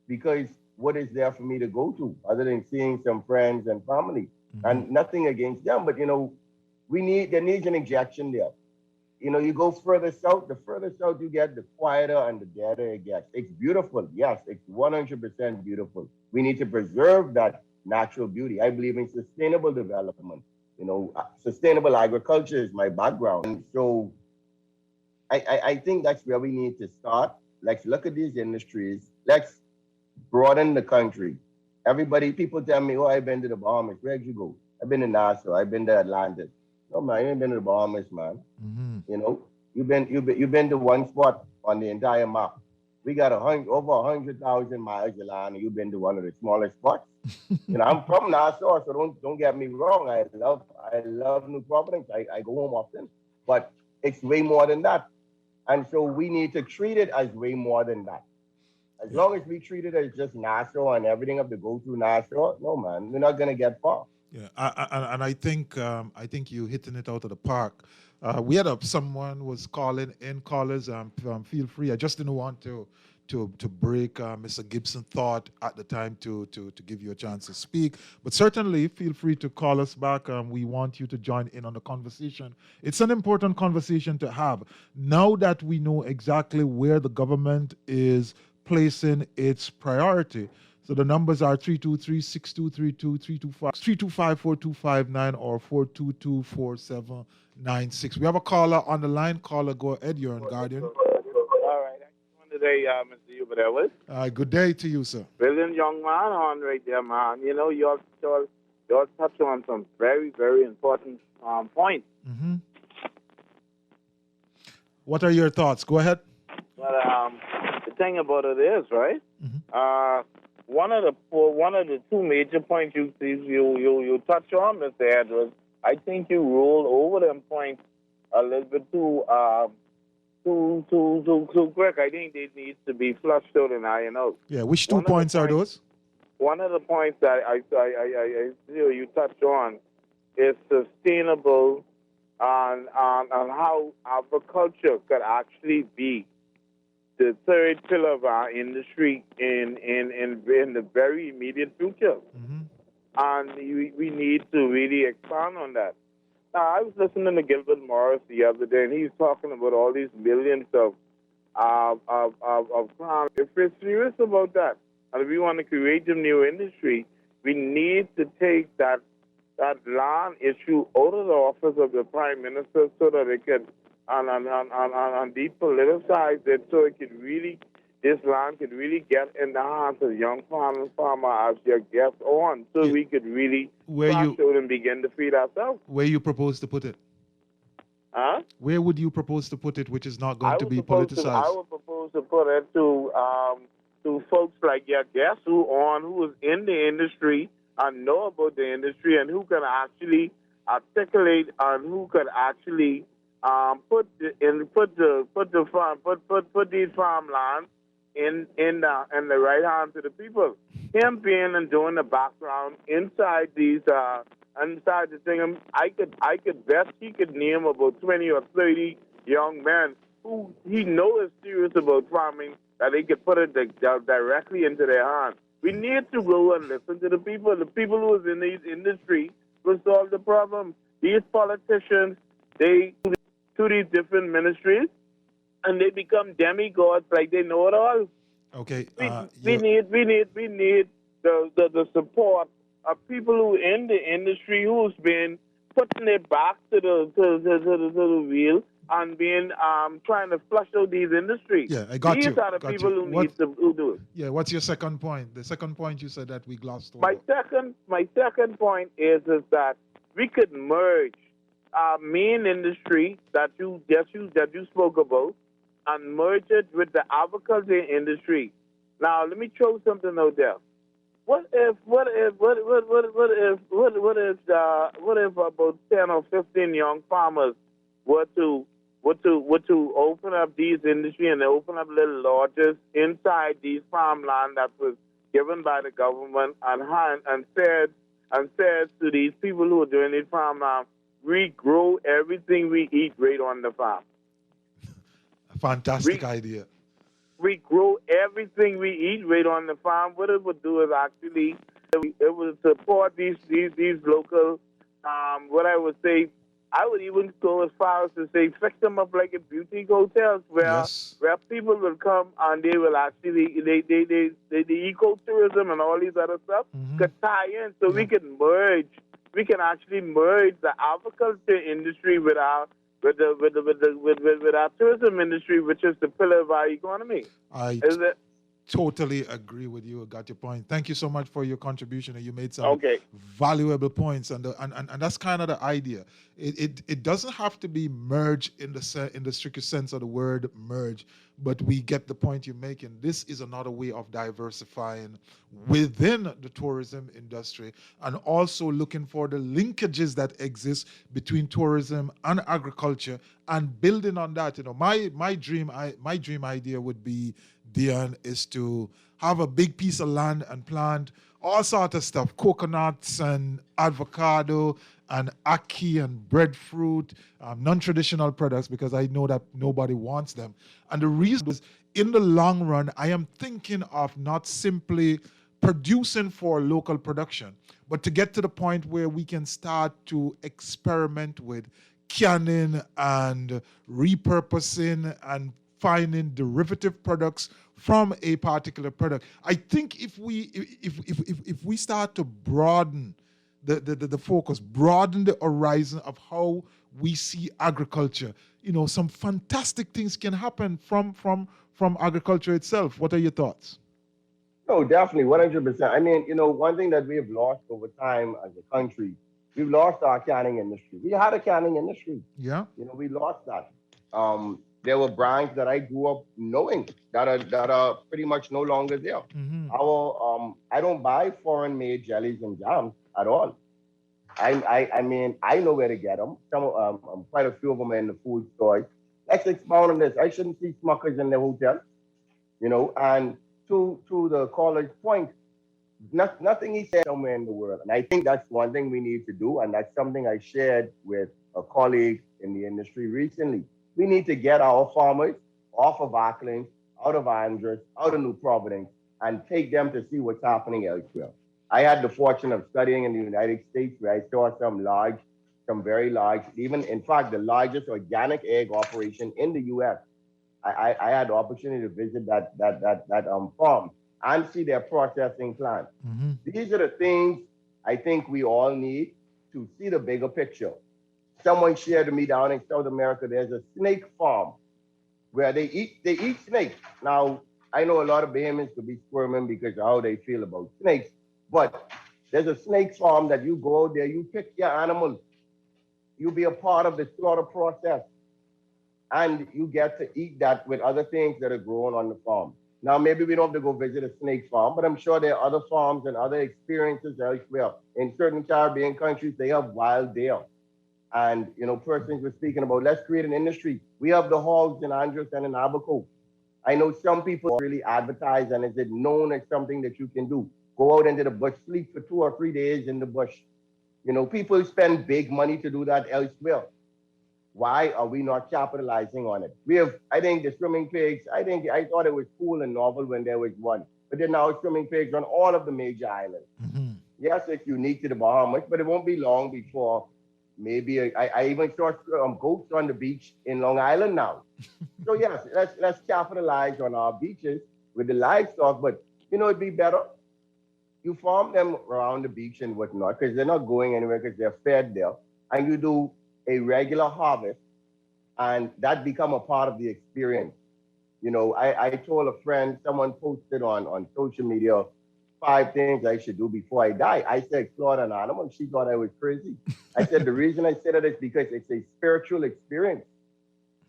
because what is there for me to go to other than seeing some friends and family? And nothing against them, but you know, there needs an injection there. You know, you go further south, the further south you get, the quieter and the deader it gets. It's beautiful. Yes, it's 100% beautiful. We need to preserve that natural beauty. I believe in sustainable development. You know, sustainable agriculture is my background. And so I think that's where we need to start. Let's look at these industries. Let's broaden the country. People tell me, oh, I've been to the Bahamas. Where'd you go? I've been to Nassau. I've been to Atlantis. No, man, you ain't been to the Bahamas, man. You know, you've been to one spot on the entire map. We got over 100,000 miles of land, and you've been to one of the smallest spots. You know, I'm from Nassau, so don't get me wrong. I love New Providence. I go home often, but it's way more than that. And so we need to treat it as way more than that. As long as we treat it as just Nassau and everything have to go through Nassau, no, man, we're not gonna get far. Yeah, and I think you hitting it out of the park. We had someone was calling in. Callers, feel free. I just didn't want to break Mr. Gibson's thought at the time to give you a chance to speak. But certainly feel free to call us back. We want you to join in on the conversation. It's an important conversation to have. Now that we know exactly where the government is placing its priority. So the numbers are 323-6232, 325-4259, or 422-4796. We have a caller on the line. Caller, go ahead. You're on Guardian. All right. I just want today, Mr. Hubert Ellis. Good day to you, sir. Brilliant young man on right there, man. You know, you all touch on some very, very important points. Mm-hmm. What are your thoughts? Go ahead. But the thing about it is, right? Mm-hmm. One of the two major points you touch on, Mr. Edwards, I think you rolled over them points a little bit too quick. I think they need to be flushed out and ironed out. Yeah, which two points are those? One of the points that I you touched on is sustainable on how agriculture could actually be the third pillar of our industry in the very immediate future. Mm-hmm. And we need to really expand on that. Now, I was listening to Gilbert Morris the other day, and he's talking about all these millions of farms. If we're serious about that, and if we want to create a new industry, we need to take that land issue out of the office of the Prime Minister so that it can and depoliticize it so this land could really get in the hands of young farmer as your guest on, so we could really out and begin to feed ourselves. Where you propose to put it? Huh? Where would you propose to put it, which is not going to be politicized? I would propose to put it to folks like your guest who is in the industry and know about the industry and who can actually articulate and who could actually put these farmlands in the right hand to the people. Him being and doing the background inside these inside the thing, I could best he could name about 20 or 30 young men who he knows is serious about farming that he could put it directly into their hands. We need to go and listen to the people. The people who is in these industry will solve the problem. These politicians, they to these different ministries, and they become demigods like they know it all. Okay. We need the support of people who in the industry who's been putting their back to the wheel and being trying to flush out these industries. Yeah, I got These you. are the people who need to do it. Yeah, what's your second point? The second point you said that we glossed over. My second point is that we could merge our main industry that you spoke about and merge it with the agriculture industry. Now let me throw something out there. What if about 10 or 15 young farmers were to open up these industry and they open up little lodges inside these farmland that was given by the government and said to these people who are doing this farmland, we grow everything we eat right on the farm. Fantastic idea. We grow everything we eat right on the farm. What it would do is actually it would support these local. What I would say, I would even go as far as to say fix them up like a boutique hotels where people will come and they will actually the ecotourism and all these other stuff could tie in, so we can merge. We can actually merge the agriculture industry with our tourism industry, which is the pillar of our economy. Totally agree with you. I got your point. Thank you so much for your contribution, and you made some valuable points. And that's kind of the idea. It doesn't have to be merged in the strictest sense of the word merge, but we get the point you're making. This is another way of diversifying within the tourism industry and also looking for the linkages that exist between tourism and agriculture and building on that. You know, my dream idea would be, Dion, is to have a big piece of land and plant all sorts of stuff, coconuts and avocado and ackee and breadfruit, non-traditional products, because I know that nobody wants them. And the reason is, in the long run, I am thinking of not simply producing for local production, but to get to the point where we can start to experiment with canning and repurposing and finding derivative products from a particular product. I think if we start to broaden the focus, broaden the horizon of how we see agriculture, some fantastic things can happen from agriculture itself. What are your thoughts? No, definitely, 100%. I mean, one thing that we have lost over time as a country, we've lost our canning industry. We had a canning industry. Yeah. We lost that. There were brands that I grew up knowing that are pretty much no longer there. Mm-hmm. I don't buy foreign-made jellies and jams at all. I mean, I know where to get them. Quite a few of them are in the food stores. Let's expound on this. I shouldn't see Smuckers in the hotel, And to the caller's point, nothing he said somewhere in the world. And I think that's one thing we need to do, and that's something I shared with a colleague in the industry recently. We need to get our farmers off of Auckland, out of Andros, out of New Providence, and take them to see what's happening elsewhere. I had the fortune of studying in the United States, where I saw some very large, even in fact, the largest organic egg operation in the US. I had the opportunity to visit that farm and see their processing plant. Mm-hmm. These are the things I think we all need to see the bigger picture. Someone shared to me down in South America, there's a snake farm where they eat snakes. Now, I know a lot of Bahamians could be squirming because of how they feel about snakes, but there's a snake farm that you go out there, you pick your animals, you be a part of the slaughter process, and you get to eat that with other things that are grown on the farm. Now, maybe we don't have to go visit a snake farm, but I'm sure there are other farms and other experiences elsewhere. In certain Caribbean countries, they have wild deer. And, persons were speaking about, let's create an industry. We have the hogs in Andros and in Abaco. I know some people really advertise and is it known as something that you can do. Go out into the bush, sleep for 2 or 3 days in the bush. People spend big money to do that elsewhere. Why are we not capitalizing on it? I think the swimming pigs, I thought it was cool and novel when there was one, but there are now swimming pigs on all of the major islands. Yes, it's unique to the Bahamas, but it won't be long before maybe I even saw goats on the beach in Long Island now. So yes, let's capitalize on our beaches with the livestock, but it'd be better. You farm them around the beach and whatnot because they're not going anywhere because they're fed there, and you do a regular harvest, and that become a part of the experience. I told a friend, someone posted on social media 5 things I should do before I die. I said, slaughter an animal. She thought I was crazy. I said, the reason I said that is because it's a spiritual experience.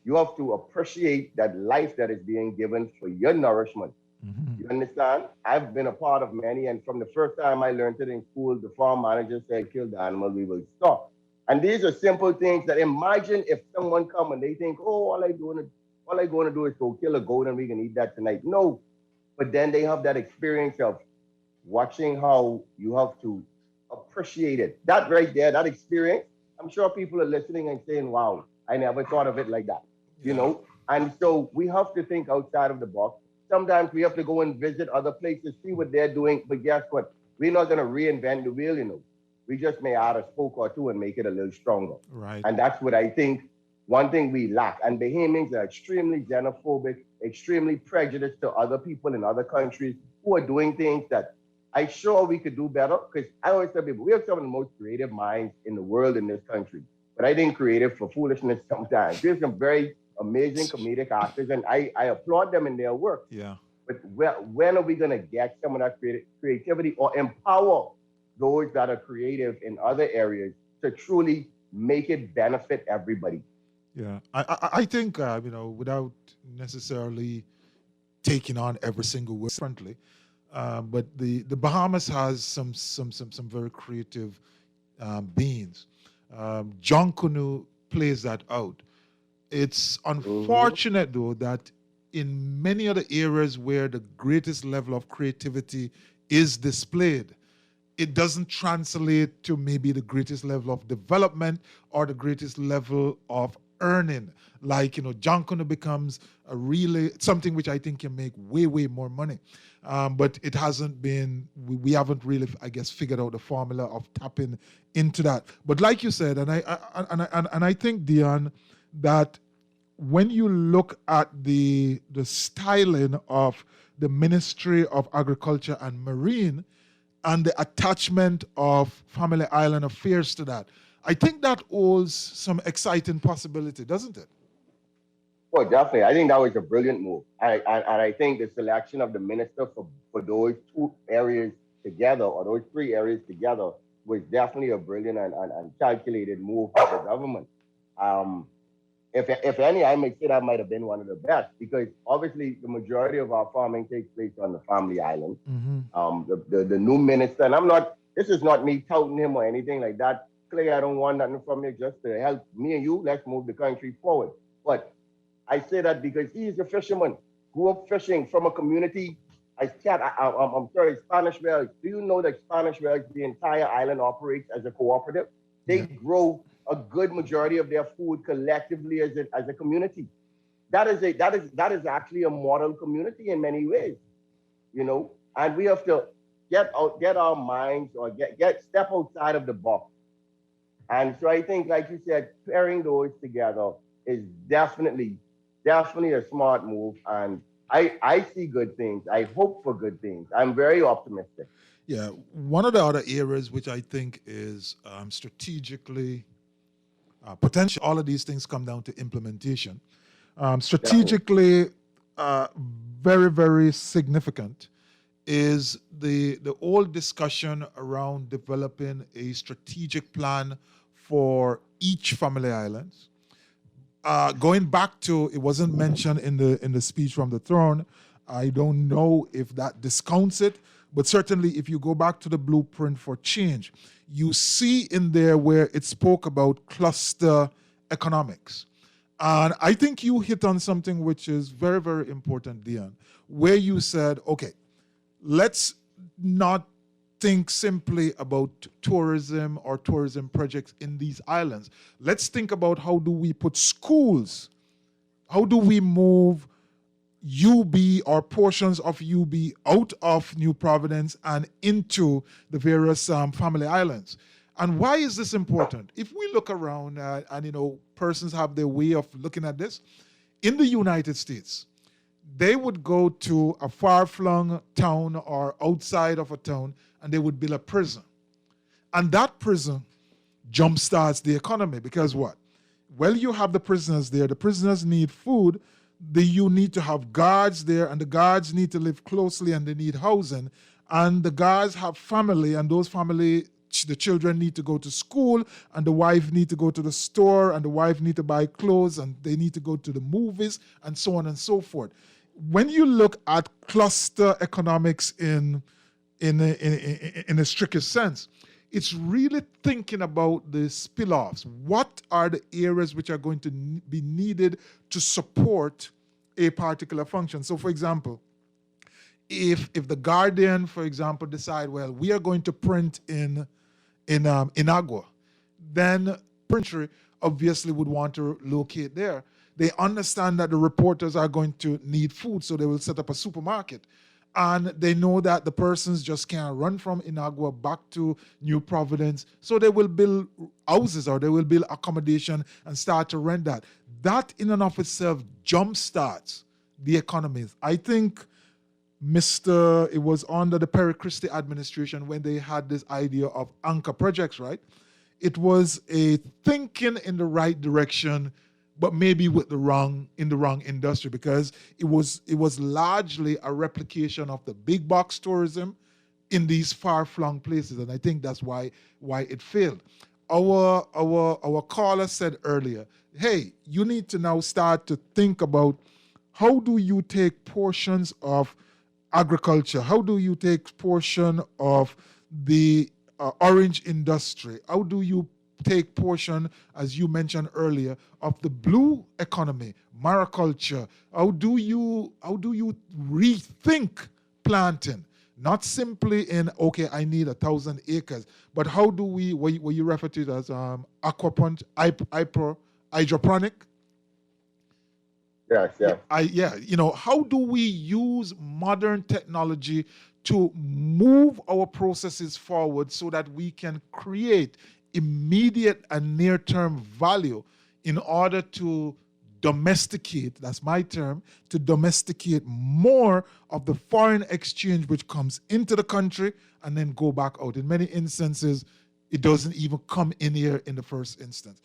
You have to appreciate that life that is being given for your nourishment. You understand? I've been a part of many, and from the first time I learned it in school, the farm manager said, kill the animal, we will stop. And these are simple things that imagine if someone come and they think, oh, all I going to do is go kill a goat and we can eat that tonight. No, but then they have that experience of watching how you have to appreciate it. That right there, that experience, I'm sure people are listening and saying, wow, I never thought of it like that, And so we have to think outside of the box. Sometimes we have to go and visit other places, see what they're doing. But guess what? We're not going to reinvent the wheel, We just may add a spoke or two and make it a little stronger. Right. And that's what I think one thing we lack. And Bahamians are extremely xenophobic, extremely prejudiced to other people in other countries who are doing things that I'm sure we could do better. Because I always tell people, we have some of the most creative minds in the world in this country. But I think creative for foolishness sometimes. There's some very amazing comedic actors, and I applaud them in their work. Yeah. But when are we going to get some of that creativity or empower those that are creative in other areas to truly make it benefit everybody? Yeah, I think without necessarily taking on every single word differently, but the Bahamas has some very creative beings. John Canoe plays that out. It's unfortunate though that in many other areas where the greatest level of creativity is displayed, it doesn't translate to maybe the greatest level of development or the greatest level of earning. Like, John Connor becomes a really something which I think can make way, way more money. But it hasn't been, we haven't really, I guess, figured out the formula of tapping into that. But like you said, and I think, Dion, that when you look at the styling of the Ministry of Agriculture and Marine and the attachment of Family Island Affairs to that, I think that holds some exciting possibility, doesn't it? Well, definitely. I think that was a brilliant move. And I think the selection of the minister for those 2 areas together, or those 3 areas together, was definitely a brilliant and calculated move by the government. If any, I may say that might have been one of the best, because obviously the majority of our farming takes place on the Family Island. The new minister, and this is not me touting him or anything like that. Clay, I don't want nothing from you, just to help me and you. Let's move the country forward. But I say that because he is a fisherman, grew up fishing from a community. I'm sorry, Spanish Wells. Do you know that Spanish Wells, the entire island operates as a cooperative? They grow a good majority of their food collectively as a community. That is actually a model community in many ways, And we have to get our minds or step outside of the box. And so I think, like you said, pairing those together is definitely a smart move. And I see good things. I hope for good things. I'm very optimistic. Yeah, one of the other areas which I think is strategically potential, all of these things come down to implementation. Strategically, very, very significant is the old discussion around developing a strategic plan for each Family Islands. Going back to, it wasn't mentioned in the speech from the throne. I don't know if that discounts it, but certainly if you go back to the blueprint for change, you see in there where it spoke about cluster economics. And I think you hit on something which is very, very important, Dion, where you said, okay, let's not think simply about tourism or tourism projects in these islands. Let's think about how do we put schools, how do we move UB or portions of UB out of New Providence and into the various family islands. And why is this important? If we look around and persons have their way of looking at this, in the United States, they would go to a far-flung town or outside of a town and they would build a prison. And that prison jumpstarts the economy because what? Well, you have the prisoners there. The prisoners need food. You need to have guards there, and the guards need to live closely, and they need housing. And the guards have family, and those family, the children need to go to school, and the wife need to go to the store, and the wife need to buy clothes, and they need to go to the movies, and so on and so forth. When you look at cluster economics in a strictest sense, it's really thinking about the spill-offs. What are the areas which are going to be needed to support a particular function? So, for example, if the Guardian, for example, decide, well, we are going to print in Agua, then Printry obviously would want to locate there. They understand that the reporters are going to need food, so they will set up a supermarket. And they know that the persons just can't run from Inagua back to New Providence. So they will build houses or they will build accommodation and start to rent that. That in and of itself jumpstarts the economies. I think it was under the Perry Christie administration when they had this idea of anchor projects, right? It was a thinking in the right direction, but maybe in the wrong industry, because it was largely a replication of the big box tourism in these far-flung places, and I think that's why it failed. Our caller said earlier, hey, you need to now start to think about how do you take portions of agriculture, how do you take portion of the orange industry, how do you take portion, as you mentioned earlier, of the blue economy, mariculture. How do you rethink planting? Not simply in, okay, I need 1,000 acres, but how do we, what you refer to it as hydroponic? Yes. How do we use modern technology to move our processes forward so that we can create immediate and near-term value in order to domesticate, that's my term, to domesticate more of the foreign exchange which comes into the country and then go back out. In many instances, it doesn't even come in here in the first instance.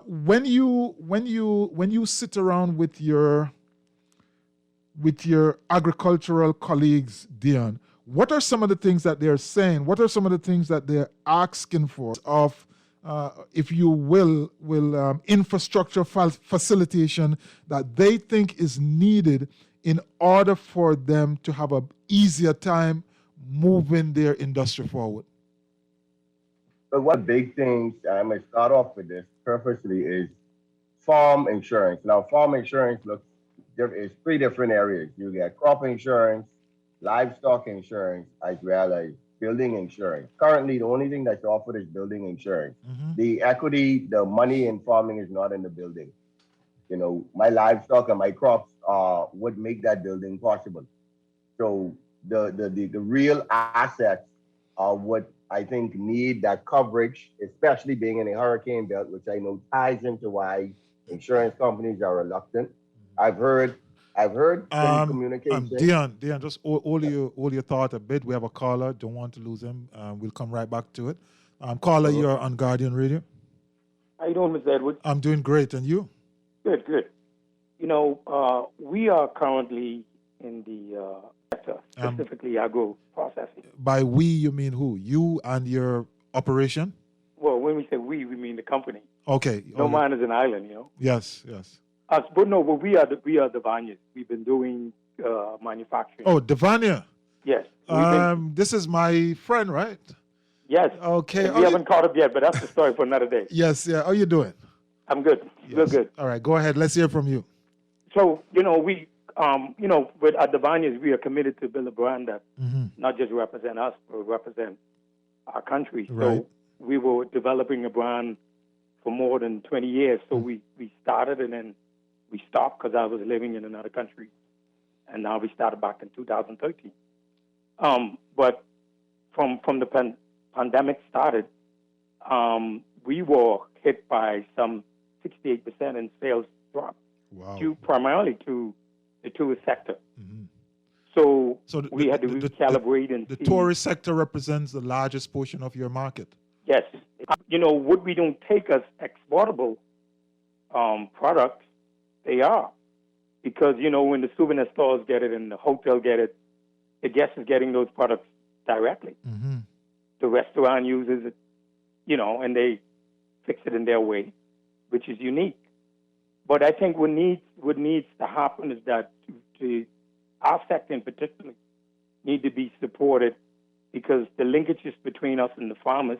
When you sit around with your agricultural colleagues, Dion, what are some of the things that they're saying? What are some of the things that they're asking for of, if you will infrastructure facilitation that they think is needed in order for them to have an easier time moving their industry forward? But one of the big things, I'm going to start off with this purposely, is farm insurance. Now, farm insurance is 3 different areas. You get crop insurance, livestock insurance, as well as building insurance. Currently, the only thing that's offered is building insurance. Mm-hmm. The equity, the money in farming is not in the building. My livestock and my crops would make that building possible. So the real assets are what I think need that coverage, especially being in a hurricane belt, which I know ties into why insurance companies are reluctant. I've heard communication. Dion, just hold your thought a bit. We have a caller. Don't want to lose him. We'll come right back to it. Caller, you're on Guardian Radio. How you doing, Mr. Edwards? I'm doing great, and you? Good. We are currently in the sector, specifically agro processing. By we, you mean who? You and your operation? Well, when we say we mean the company. Okay. No man is an island, Yes. But we are the vineyards. We've been doing manufacturing. Oh, Devania. Yes. This is my friend, right? Yes. Okay. And we haven't caught up yet, but that's the story for another day. Yes. Yeah. How you doing? I'm good. Yes. Real good. All right, go ahead. Let's hear from you. So, we, with at the Vineyards, we are committed to build a brand that not just represent us, but represent our country. Right. So we were developing a brand for more than 20 years. So we started and then we stopped because I was living in another country. And now we started back in 2013. But from the pandemic started, we were hit by some 68% in sales drop. Wow. Due primarily to the tourist sector. So we had to recalibrate and the see. tourist sector represents the largest portion of your market. Yes. What we don't take as exportable products, they are. Because, when the souvenir stores get it and the hotel get it, the guest is getting those products directly. The restaurant uses it, and they fix it in their way, which is unique. But I think what needs to happen is that our sector in particular need to be supported because the linkages between us and the farmers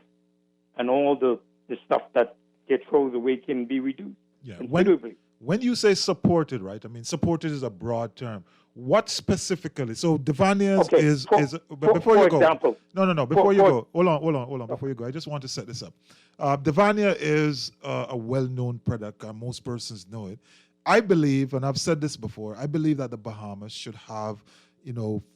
and all the stuff that gets thrown away can be reduced considerably. When you say supported, right? I mean, supported is a broad term. What specifically? So Devania's is but before you go. Example, no. Before you go, hold on. Before you go, I just want to set this up. Devania is a well-known product. Most persons know it. I believe, and I've said this before, I believe that the Bahamas should have,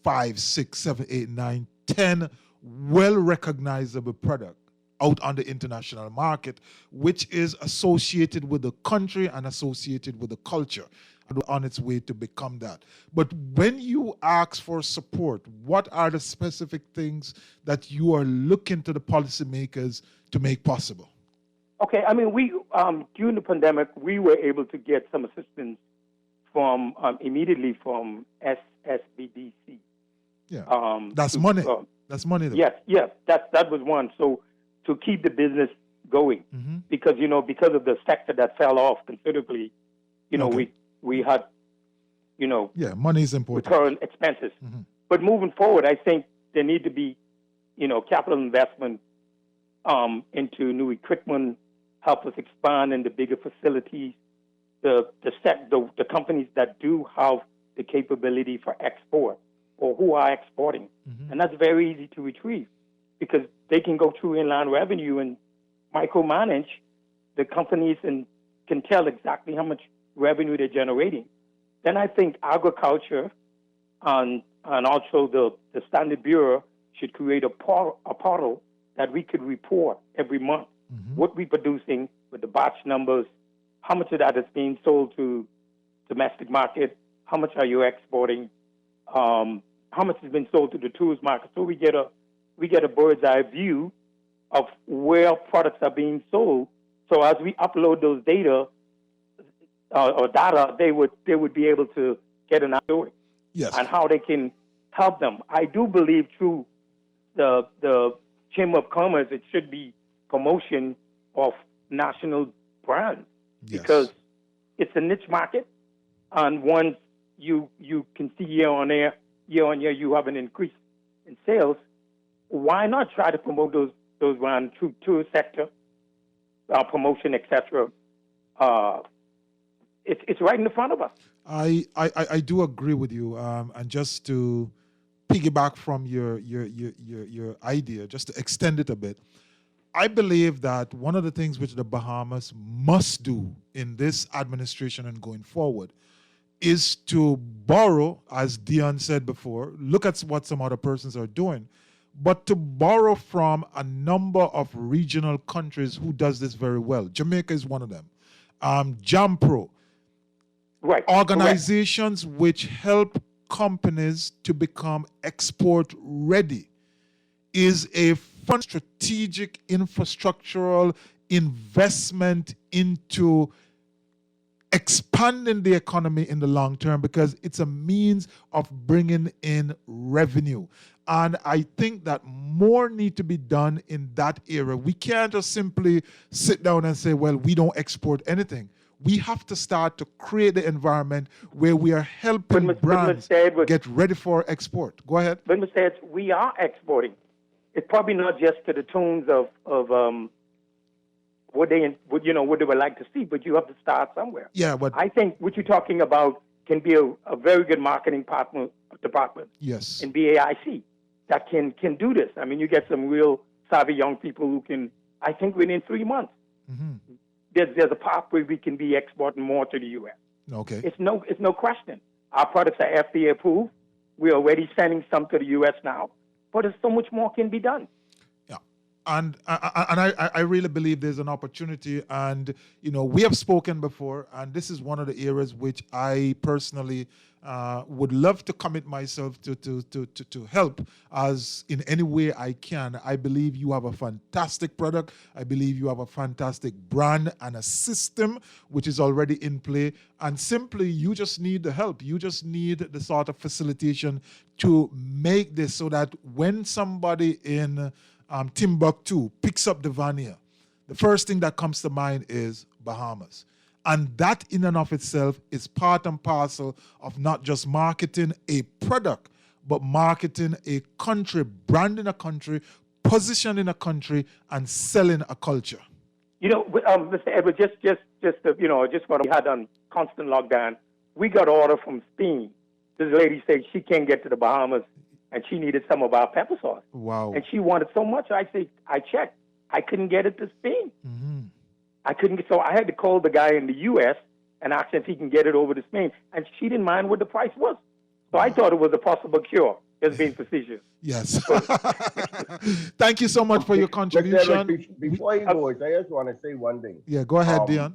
5, 6, 7, 8, 9, 10 well-recognizable product out on the international market, which is associated with the country and associated with the culture, on its way to become that. But when you ask for support, what are the specific things that you are looking to the policymakers to make possible? Okay, I mean, we during the pandemic, we were able to get some assistance from immediately from SSBDC. Yeah, that's money. That's money, though. Yes, that was one. So to keep the business going, because because of the sector that fell off considerably, we had money is important. Recurrent expenses. But moving forward, I think there need to be capital investment into new equipment, help us expand into bigger facilities. The companies that do have the capability for export or who are exporting, and that's very easy to retrieve because they can go through inland revenue and micromanage the companies and can tell exactly how much revenue they're generating. Then I think agriculture and also the Standard Bureau should create a portal that we could report every month what we're producing with the batch numbers, how much of that is being sold to domestic market, how much are you exporting, how much has been sold to the tourist market. So we get a bird's eye view of where products are being sold. So as we upload those data or data, they would be able to get an idea on how they can help them. I do believe through the Chamber of Commerce, it should be promotion of national brands because it's a niche market, and once you can see year on year you have an increase in sales. Why not try to promote those brands through tourist sector promotion, etc. It's right in the front of us. I do agree with you, and just to piggyback from your idea, just to extend it a bit, I believe that one of the things which the Bahamas must do in this administration and going forward is to borrow, as Dion said before, look at what some other persons are doing, but to borrow from a number of regional countries who does this very well. Jamaica is one of them. JAMPRO, right? Organizations which help companies to become export ready is a fun strategic infrastructural investment into expanding the economy in the long term because it's a means of bringing in revenue. And I think that more need to be done in that area. We can't just simply sit down and say, well, we don't export anything. We have to start to create the environment where we are helping brands get ready for export. Go ahead. But Mr. Eds, we are exporting. It's probably not just to the tunes of what they would like to see, but you have to start somewhere. Yeah, but I think what you're talking about can be a very good marketing department yes, in BAIC that can do this. I mean, you get some real savvy young people who can, I think within 3 months, there's a pathway we can be exporting more to the U.S. Okay. It's no question. Our products are FDA approved. We're already sending some to the U.S. now, but there's so much more can be done. And I really believe there's an opportunity, and we have spoken before, and this is one of the areas which I personally would love to commit myself to help as in any way I can. I believe you have a fantastic product. I believe you have a fantastic brand and a system which is already in play, and simply you just need the help. You just need the sort of facilitation to make this so that when somebody in Timbuktu picks up the Vanier, the first thing that comes to mind is Bahamas. And that in and of itself is part and parcel of not just marketing a product, but marketing a country, branding a country, positioning a country, and selling a culture. Mr. Edward, just what we had on constant lockdown, we got order from Spain. This lady said she can't get to the Bahamas, and she needed some of our pepper sauce. Wow. And she wanted so much. I checked. I couldn't get it to Spain. I couldn't. So I had to call the guy in the U.S. and ask him if he can get it over to Spain. And she didn't mind what the price was. So I thought it was a possible cure, just being facetious. Yes. Thank you so much for your contribution. Before you go, I just want to say one thing. Yeah, go ahead, Dion.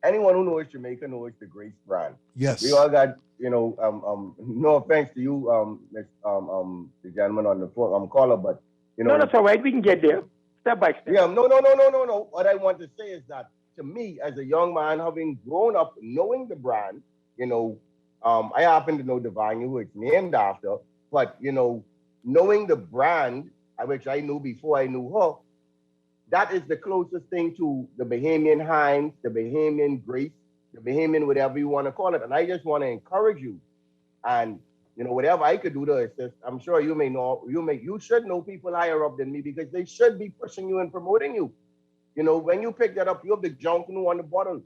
Anyone who knows Jamaica knows the Grace brand. Yes. We all got, no offense to you, the gentleman on the phone, caller, but, No, that's all right. We can get there step by step. Yeah, no. What I want to say is that, to me, as a young man, having grown up knowing the brand, I happen to know the venue who it's named after, but, knowing the brand, which I knew before I knew her, that is the closest thing to the Bahamian Heinz, the Bahamian Grace, the Bahamian whatever you want to call it. And I just want to encourage you. And, whatever I could do to assist, I'm sure you should know people higher up than me because they should be pushing you and promoting you. When you pick that up, you have the junk on the bottle.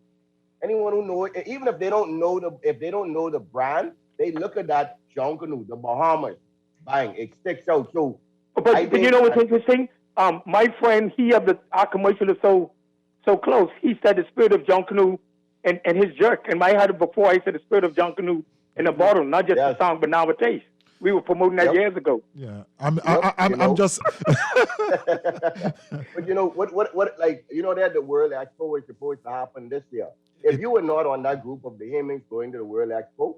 Anyone who knows it, even if they don't know the brand, they look at that junk, the Bahamas, bang, it sticks out. So, but you know what's interesting? My friend, our commercial is so close. He said the spirit of John Canoe and his jerk. And I had it before. He said the spirit of John Canoe in a bottle, not just a song, but now a taste. We were promoting that years ago. Yeah, I'm just. But that the World Expo is supposed to happen this year. If you were not on that group of Bahamians going to the World Expo,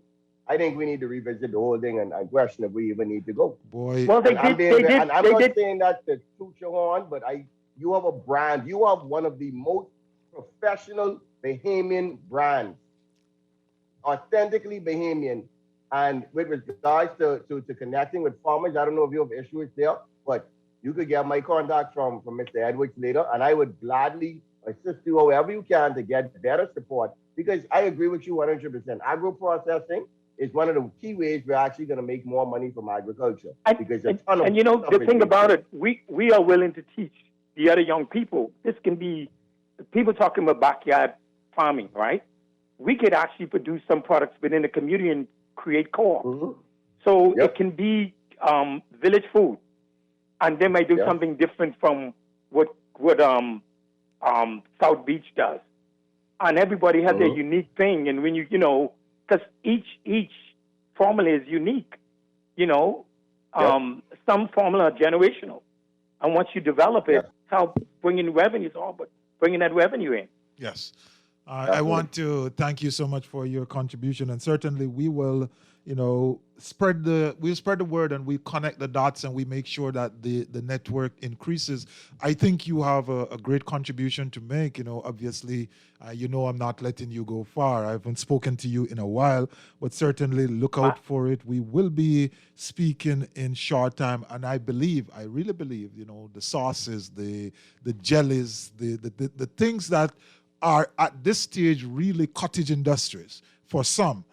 I think we need to revisit the whole thing and question if we even need to go. Boy. Well, they did. And I'm not saying that to toot your horn, but you have a brand. You have one of the most professional Bahamian brands, authentically Bahamian. And with regards to connecting with farmers, I don't know if you have issues there, but you could get my contact from Mr. Edwards later, and I would gladly assist you however you can to get better support. Because I agree with you 100%. Agro processing is one of the key ways we're actually going to make more money from agriculture. The thing about it, we are willing to teach the other young people. This can be people talking about backyard farming, right? We could actually produce some products within the community and create co-op. Mm-hmm. So it can be village food, and they might do something different from what South Beach does. And everybody has their unique thing, and when because each formula is unique, some formula are generational, and once you develop it, help bringing revenues on, but bringing that revenue in. Yes. I want to thank you so much for your contribution, and certainly we will, spread the word, and we connect the dots, and we make sure that the network increases. I think you have a great contribution to make. Obviously, I'm not letting you go far. I haven't spoken to you in a while, but certainly look out for it. We will be speaking in short time, and I really believe, the sauces, the jellies, the things that are at this stage really cottage industries for some.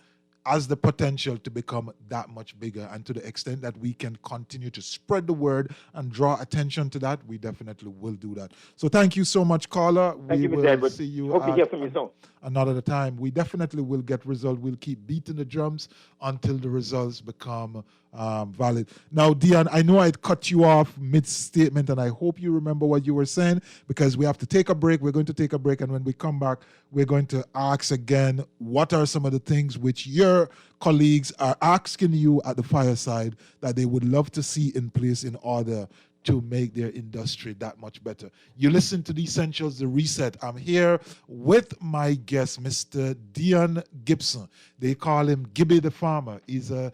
has the potential to become that much bigger. And to the extent that we can continue to spread the word and draw attention to that, we definitely will do that. So thank you so much, caller. Thank you, We Mr. will Edwards. see you Hope to hear from you soon. another time. We definitely will get results. We'll keep beating the drums until the results become valid. Now, Dion, I know I cut you off mid-statement, and I hope you remember what you were saying, because we have to take a break. We're going to take a break, and when we come back, we're going to ask again, what are some of the things which your colleagues are asking you at the fireside that they would love to see in place in order to make their industry that much better. You listen to the Essentials, The Reset. I'm here with my guest, Mr. Dion Gibson. They call him Gibby the Farmer. He's an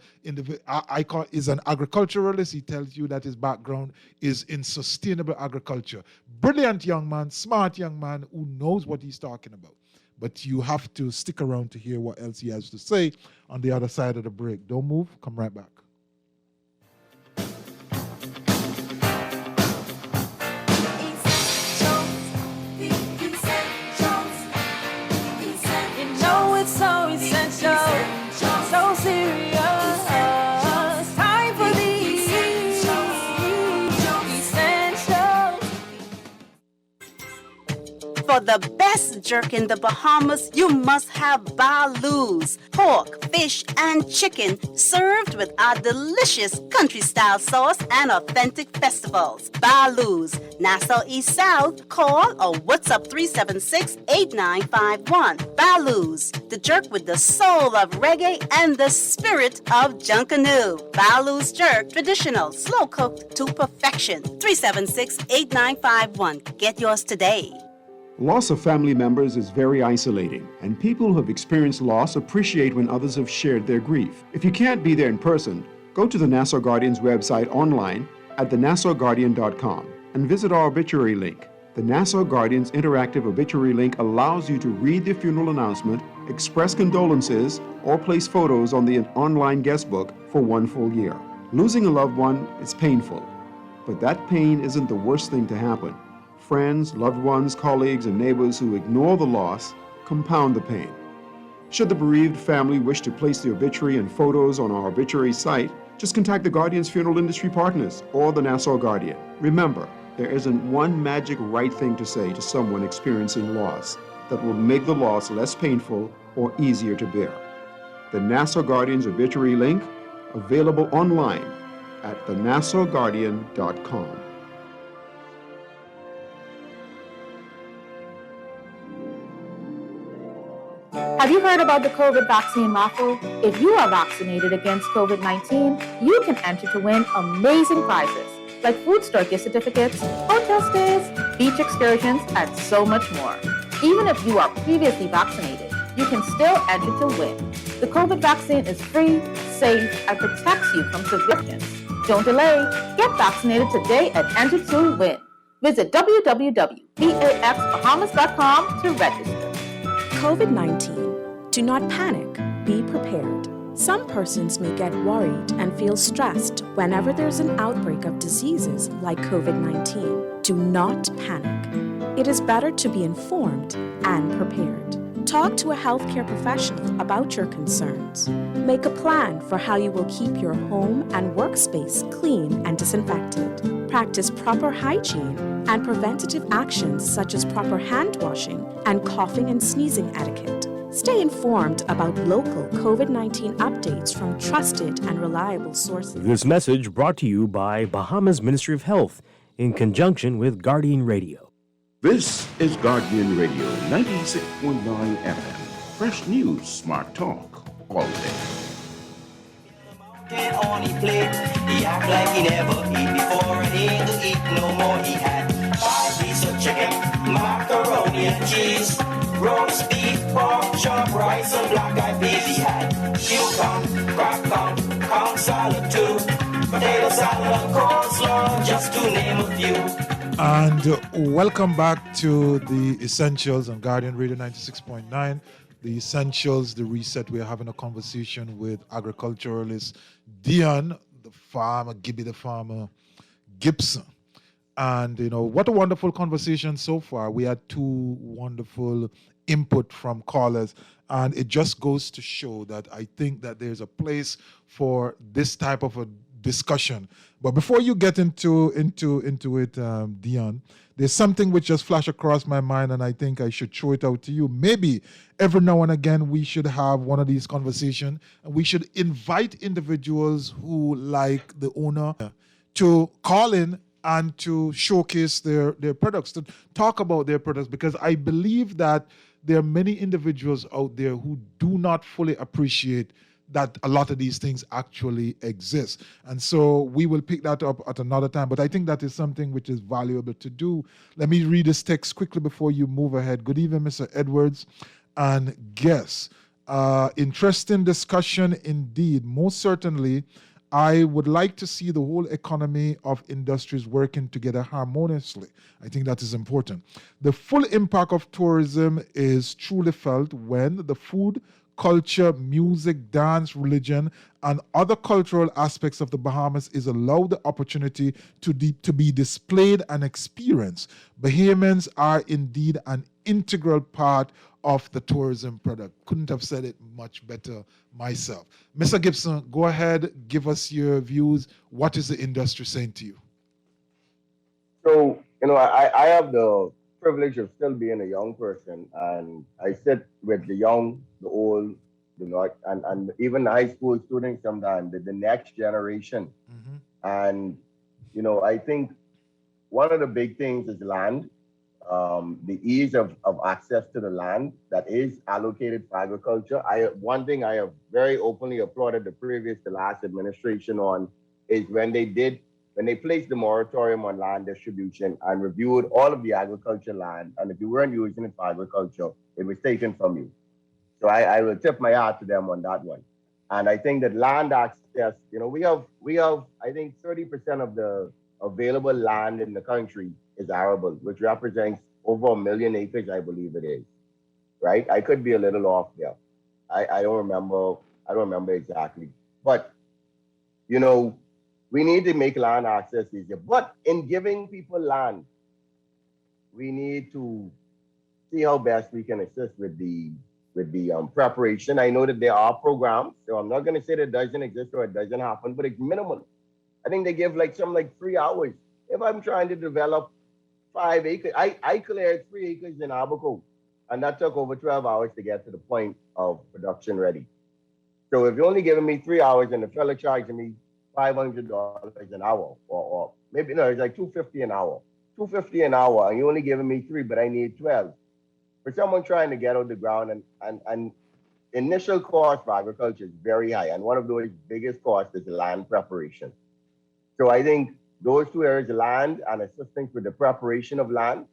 agriculturalist. He tells you that his background is in sustainable agriculture. Brilliant young man, smart young man who knows what he's talking about. But you have to stick around to hear what else he has to say on the other side of the break. Don't move. Come right back. So essential, so serious. Time for the essential. For the best jerk in the Bahamas, you must have Baloo's. Pork, fish, and chicken served with our delicious country-style sauce and authentic festivals. Baloo's, Nassau East South. Call or WhatsApp 376-8951. Baloo's, the jerk with the soul of reggae and the spirit of Junkanoo. Baloo's Jerk, traditional, slow-cooked to perfection. 376-8951. Get yours today. Loss of family members is very isolating, and people who have experienced loss appreciate when others have shared their grief. If you can't be there in person, go to the Nassau Guardian's website online at thenassauguardian.com and visit our obituary link. The Nassau Guardian's interactive obituary link allows you to read the funeral announcement, express condolences, or place photos on the online guest book for 1 full year. Losing a loved one is painful, but that pain isn't the worst thing to happen. Friends, loved ones, colleagues, and neighbors who ignore the loss compound the pain. Should the bereaved family wish to place the obituary and photos on our obituary site, just contact the Guardian's funeral industry partners or the Nassau Guardian. Remember, there isn't one magic right thing to say to someone experiencing loss that will make the loss less painful or easier to bear. The Nassau Guardian's obituary link, available online at thenassauguardian.com. Have you heard about the COVID vaccine raffle? If you are vaccinated against COVID-19, you can enter to win amazing prizes like food store gift certificates, hotel stays, beach excursions, and so much more. Even if you are previously vaccinated, you can still enter to win. The COVID vaccine is free, safe, and protects you from severe infections. Don't delay. Get vaccinated today and enter to win. Visit www.vaxbahamas.com to register. COVID-19. Do not panic. Be prepared. Some persons may get worried and feel stressed whenever there's an outbreak of diseases like COVID-19. Do not panic. It is better to be informed and prepared. Talk to a healthcare professional about your concerns. Make a plan for how you will keep your home and workspace clean and disinfected. Practice proper hygiene and preventative actions such as proper hand washing and coughing and sneezing etiquette. Stay informed about local COVID-19 updates from trusted and reliable sources. This message brought to you by Bahamas Ministry of Health in conjunction with Guardian Radio. This is Guardian Radio 96.9 FM. Fresh news, smart talk, all day. On his plate, he act like he never eat before and he ain't to eat no more. He had 5 pieces of chicken, macaroni and cheese, roast beef, pork chop, rice and black-eyed peas. He had cucumber, crackle, corn salad too, potato salad and coleslaw, just to name a few. And welcome back to the Essentials on Guardian Radio 96.9. The Essentials, The Reset. We're having a conversation with agriculturalist Dion, the farmer, Gibby the Farmer, Gibson. And, you know, what a wonderful conversation so far. We had 2 wonderful input from callers. And it just goes to show that I think that there's a place for this type of a discussion. But before you get into it, Dion, there's something which just flashed across my mind, and I think I should throw it out to you. Maybe every now and again we should have one of these conversations, and we should invite individuals who, like the owner, to call in and to showcase their products, to talk about their products, because I believe that there are many individuals out there who do not fully appreciate that a lot of these things actually exist. And so we will pick that up at another time. But I think that is something which is valuable to do. Let me read this text quickly before you move ahead. Good evening, Mr. Edwards and guests. Interesting discussion indeed. Most certainly, I would like to see the whole economy of industries working together harmoniously. I think that is important. The full impact of tourism is truly felt when the food, culture, music, dance, religion, and other cultural aspects of the Bahamas is allowed the opportunity to be displayed and experienced. Bahamians are indeed an integral part of the tourism product. Couldn't have said it much better myself. Mr. Gibson, go ahead, give us your views. What is the industry saying to you? So, I have the privilege of still being a young person, and I sit with the young, the old, and even high school students sometimes, the next generation. And, I think one of the big things is land, the ease of access to the land that is allocated for agriculture. One thing I have very openly applauded the last administration on is when they placed the moratorium on land distribution and reviewed all of the agriculture land, and if you weren't using it for agriculture, it was taken from you. So I will tip my hat to them on that one. And I think that land access, we have I think 30% of the available land in the country is arable, which represents over 1 million acres, I believe it is. Right? I could be a little off there. I don't remember exactly. But we need to make land access easier. But in giving people land, we need to see how best we can assist with the preparation. I know that there are programs, so I'm not going to say that it doesn't exist or it doesn't happen, but it's minimal. I think they give like 3 hours. If I'm trying to develop 5 acres, I cleared 3 acres in Abaco, and that took over 12 hours to get to the point of production ready. So if you're only giving me 3 hours and the fella charging me $500 an hour, or maybe no, it's like $250 an hour. $250 an hour, and you're only giving me 3, but I need 12. For someone trying to get out the ground, and initial cost for agriculture is very high, and one of those biggest costs is land preparation. So I think those two areas, land and assistance with the preparation of land,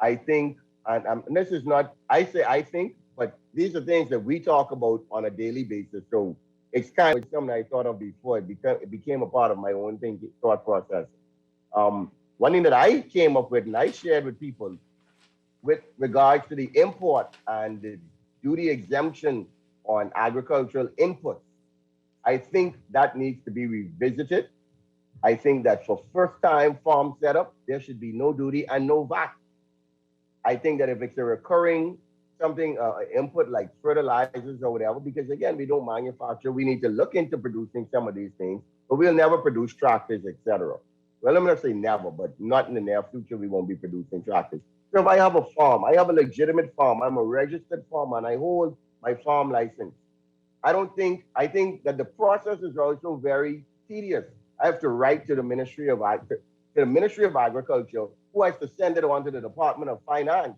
I think, and this is not, I think, but these are things that we talk about on a daily basis. So it's kind of something I thought of before. It became a part of my own thought process. One thing that I came up with and I shared with people with regards to the import and the duty exemption on agricultural inputs, I think that needs to be revisited. I think that for first-time farm setup, there should be no duty and no VAT. I think that if it's a recurring input like fertilizers or whatever, because again, we don't manufacture, we need to look into producing some of these things, but we'll never produce tractors, etc. Well, I'm not saying never, but not in the near future, we won't be producing tractors. So if I have a farm, I have a legitimate farm, I'm a registered farmer, and I hold my farm license. I think that the process is also very tedious. I have to write to the Ministry of Agriculture, who has to send it on to the Department of Finance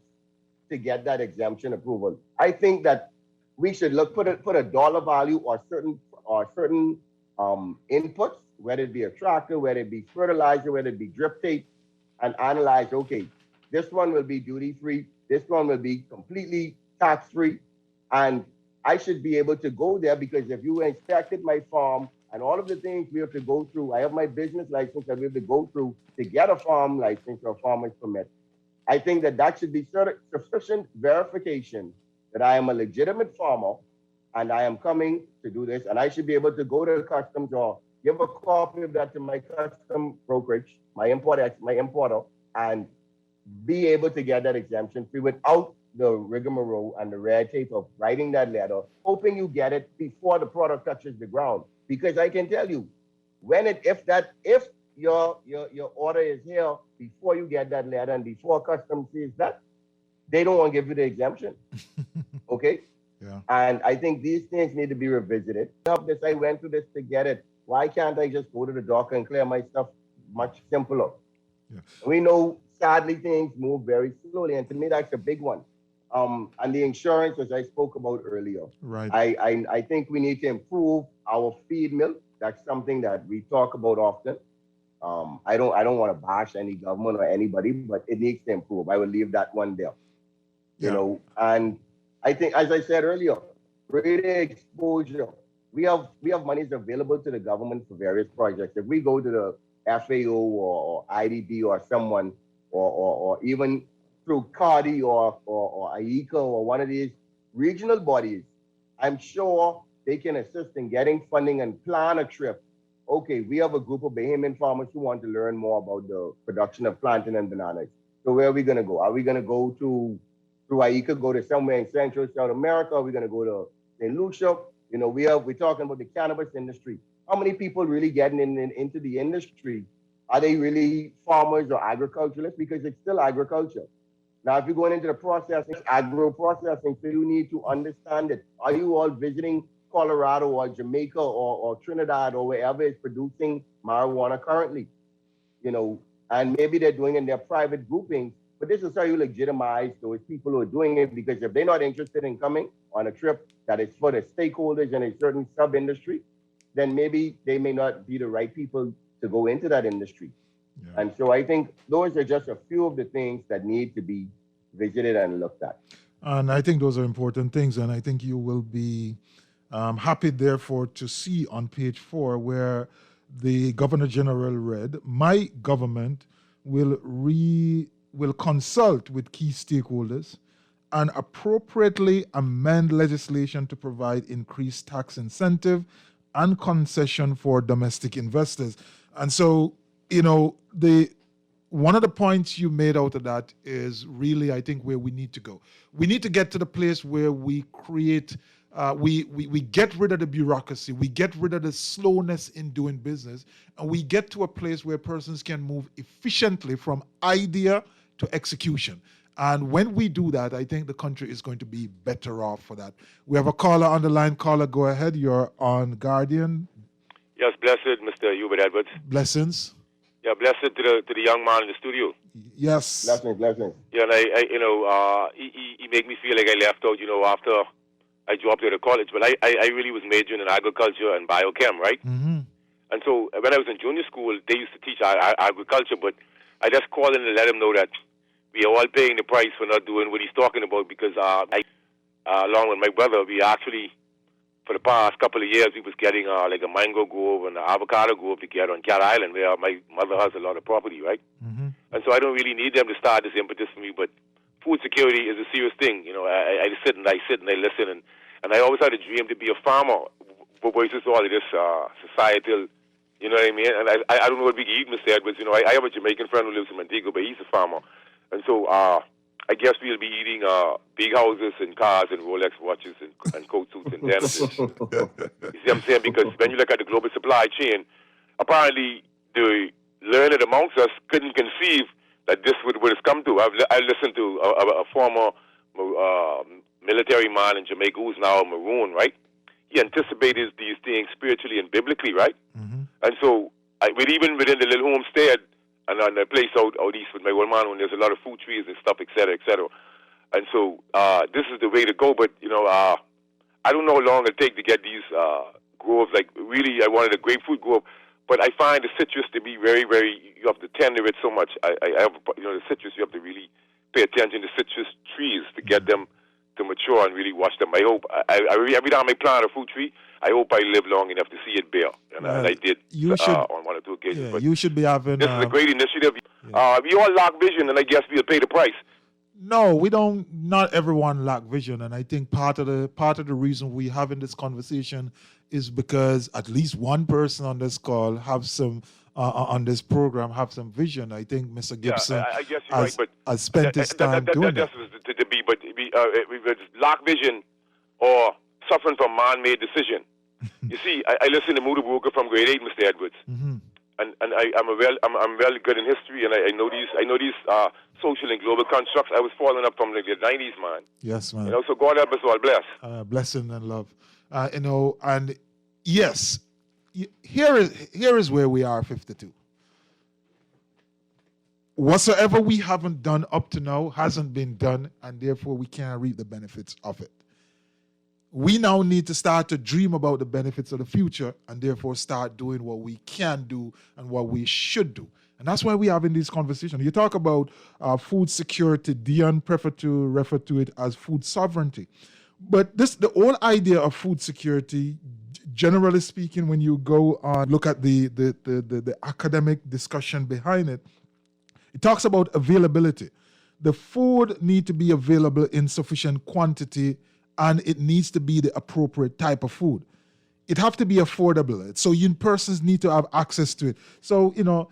to get that exemption approval. I think that we should put a dollar value or certain inputs, whether it be a tractor, whether it be fertilizer, whether it be drip tape, and analyze, okay, this one will be duty-free, this one will be completely tax-free, and I should be able to go there because if you inspected my farm and all of the things we have to go through, I have my business license that we have to go through to get a farm license or a farmer's permit. I think that should be sufficient verification that I am a legitimate farmer and I am coming to do this, and I should be able to go to customs or give a copy of that to my custom brokerage, my importer, and be able to get that exemption free without the rigmarole and the red tape of writing that letter, hoping you get it before the product touches the ground. Because I can tell you, if your order is here before you get that letter and before customs sees that, they don't want to give you the exemption. Okay? Yeah. And I think these things need to be revisited. I went through this to get it. Why can't I just go to the docker and clear my stuff much simpler? Yeah. We know, sadly, things move very slowly, and to me, that's a big one. And the insurance, as I spoke about earlier, Right. I think we need to improve our feed mill. That's something that we talk about often. I don't want to bash any government or anybody, but it needs to improve. I will leave that one there. You know, and I think, as I said earlier, greater exposure. We have monies available to the government for various projects. If we go to the FAO or IDB or someone, or even through CARDI or AICA or one of these regional bodies, I'm sure they can assist in getting funding and plan a trip. Okay, we have a group of Bahamian farmers who want to learn more about the production of plantain and bananas. So where are we going to go? Are we going to go through AICA, go to somewhere in Central South America? Are we going to go to St. Lucia? You know, we're talking about the cannabis industry. How many people really getting into the industry? Are they really farmers or agriculturalists? Because it's still agriculture. Now, if you're going into the processing, agro-processing, so you need to understand it. Are you all visiting Colorado or Jamaica or Trinidad or wherever is producing marijuana currently? You know, and maybe they're doing it in their private groupings, but this is how you legitimize those people who are doing it, because if they're not interested in coming on a trip that is for the stakeholders in a certain sub-industry, then maybe they may not be the right people to go into that industry. Yeah. And so I think those are just a few of the things that need to be visited and looked at. And I think those are important things. And I think you will be happy, therefore, to see on page 4 where the Governor General read, my government will consult with key stakeholders and appropriately amend legislation to provide increased tax incentive and concession for domestic investors. And so, you know, one of the points you made out of that is really, I think, where we need to go. We need to get to the place where we create, we get rid of the bureaucracy, we get rid of the slowness in doing business, and we get to a place where persons can move efficiently from idea to execution. And when we do that, I think the country is going to be better off for that. We have a caller on the line. Caller, go ahead. You're on Guardian. Yes, blessed, Mr. Hubert Edwards. Blessings. Yeah, blessed to the young man in the studio. Yes. Blessings. Yeah, and I he made me feel like I left out, after I dropped out of college. But I really was majoring in agriculture and biochem, right? Mm-hmm. And so when I was in junior school, they used to teach agriculture, but I just called in to let him know that we are all paying the price for not doing what he's talking about, because along with my brother, we actually, for the past couple of years, we was getting like a mango grove and an avocado grove together on Cat Island, where my mother has a lot of property, right? Mm-hmm. And so I don't really need them to start this impetus for me, but food security is a serious thing. You know, I sit and I listen, and I always had a dream to be a farmer, versus all of this societal, you know what I mean? And I don't know what we can eat, Mr. Edwards. You know, I have a Jamaican friend who lives in Montego, but he's a farmer. And so I guess we'll be eating big houses and cars and Rolex watches and coat suits and dentists. You see what I'm saying? Because when you look at the global supply chain, apparently the learned amongst us couldn't conceive that this would have come to. I listened to a former military man in Jamaica who's now a Maroon, right? He anticipated these things spiritually and biblically, right? Mm-hmm. And so, even within the little homestead, and on the place out east with my old man, when there's a lot of fruit trees and stuff, et cetera, et cetera. And so this is the way to go. But, I don't know how long it'll take to get these groves. Like, really, I wanted a grapefruit grove. But I find the citrus to be very, very, you have to tend to it so much. I have, the citrus, you have to really pay attention to citrus trees to get them to mature and really watch them. I hope, every time I plant a fruit tree, I hope I live long enough to see it bear. And I did on one or two occasions. Yeah, but you should be having... This is a great initiative. Yeah. We all lack vision, and I guess we'll pay the price. No, we don't. Not everyone lack vision, and I think part of the reason we having this conversation is because at least one person on this call have some on this program have some vision. I think Mr. Gibson I guess you're right, but has spent his time doing that. That's to be, but it's lack vision or suffering from man-made decision. You see, I listen to Muda Walker from grade 8, Mr. Edwards, and I'm well good in history, and I know these social and global constructs. I was following up from the 90s, man. Yes, man. You know, so God help us all, bless. Blessing and love. You know, and yes, here is where we are, 52. Whatsoever we haven't done up to now hasn't been done, and therefore we can't reap the benefits of it. We now need to start to dream about the benefits of the future, and therefore start doing what we can do and what we should do. And that's why we're having this conversation. You talk about food security. Dion prefer to refer to it as food sovereignty. But the whole idea of food security, generally speaking, when you go on look at the academic discussion behind it, it talks about availability. The food need to be available in sufficient quantity, and it needs to be the appropriate type of food. It have to be affordable. So persons need to have access to it. So, you know,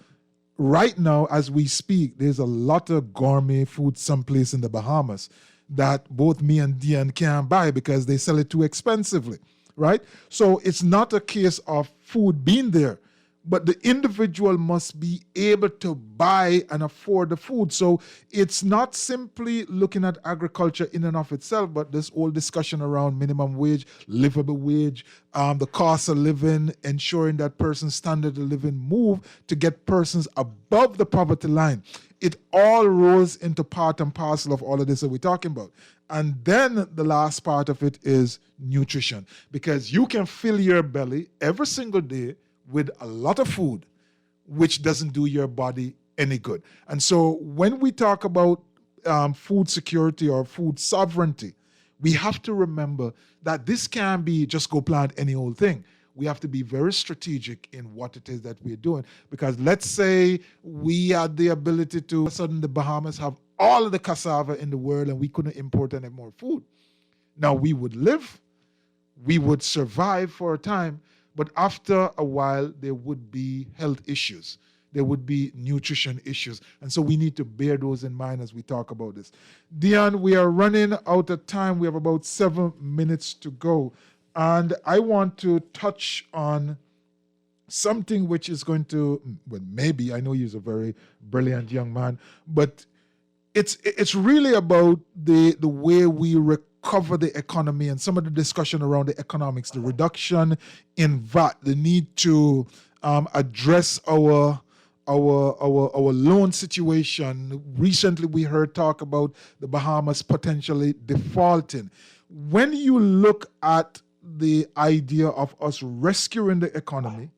right now, as we speak, there's a lot of gourmet food someplace in the Bahamas that both me and Dion can't buy because they sell it too expensively, right? So it's not a case of food being there, but the individual must be able to buy and afford the food. So it's not simply looking at agriculture in and of itself, but this whole discussion around minimum wage, livable wage, the cost of living, ensuring that person's standard of living move to get persons above the poverty line. It all rolls into part and parcel of all of this that we're talking about. And then the last part of it is nutrition, because you can fill your belly every single day with a lot of food, which doesn't do your body any good. And so when we talk about food security or food sovereignty, we have to remember that this can't be just go plant any old thing. We have to be very strategic in what it is that we're doing. Because let's say we had the ability to, all of a sudden the Bahamas have all of the cassava in the world and we couldn't import any more food. Now we would live, we would survive for a time, but after a while, there would be health issues. There would be nutrition issues. And so we need to bear those in mind as we talk about this. Dion, we are running out of time. We have about 7 minutes to go. And I want to touch on something which is going to, well, maybe, I know he's a very brilliant young man, but it's really about the way we recover the economy and some of the discussion around the economics, the reduction in VAT, the need to address our loan situation. Recently, we heard talk about the Bahamas potentially defaulting. When you look at the idea of us rescuing the economy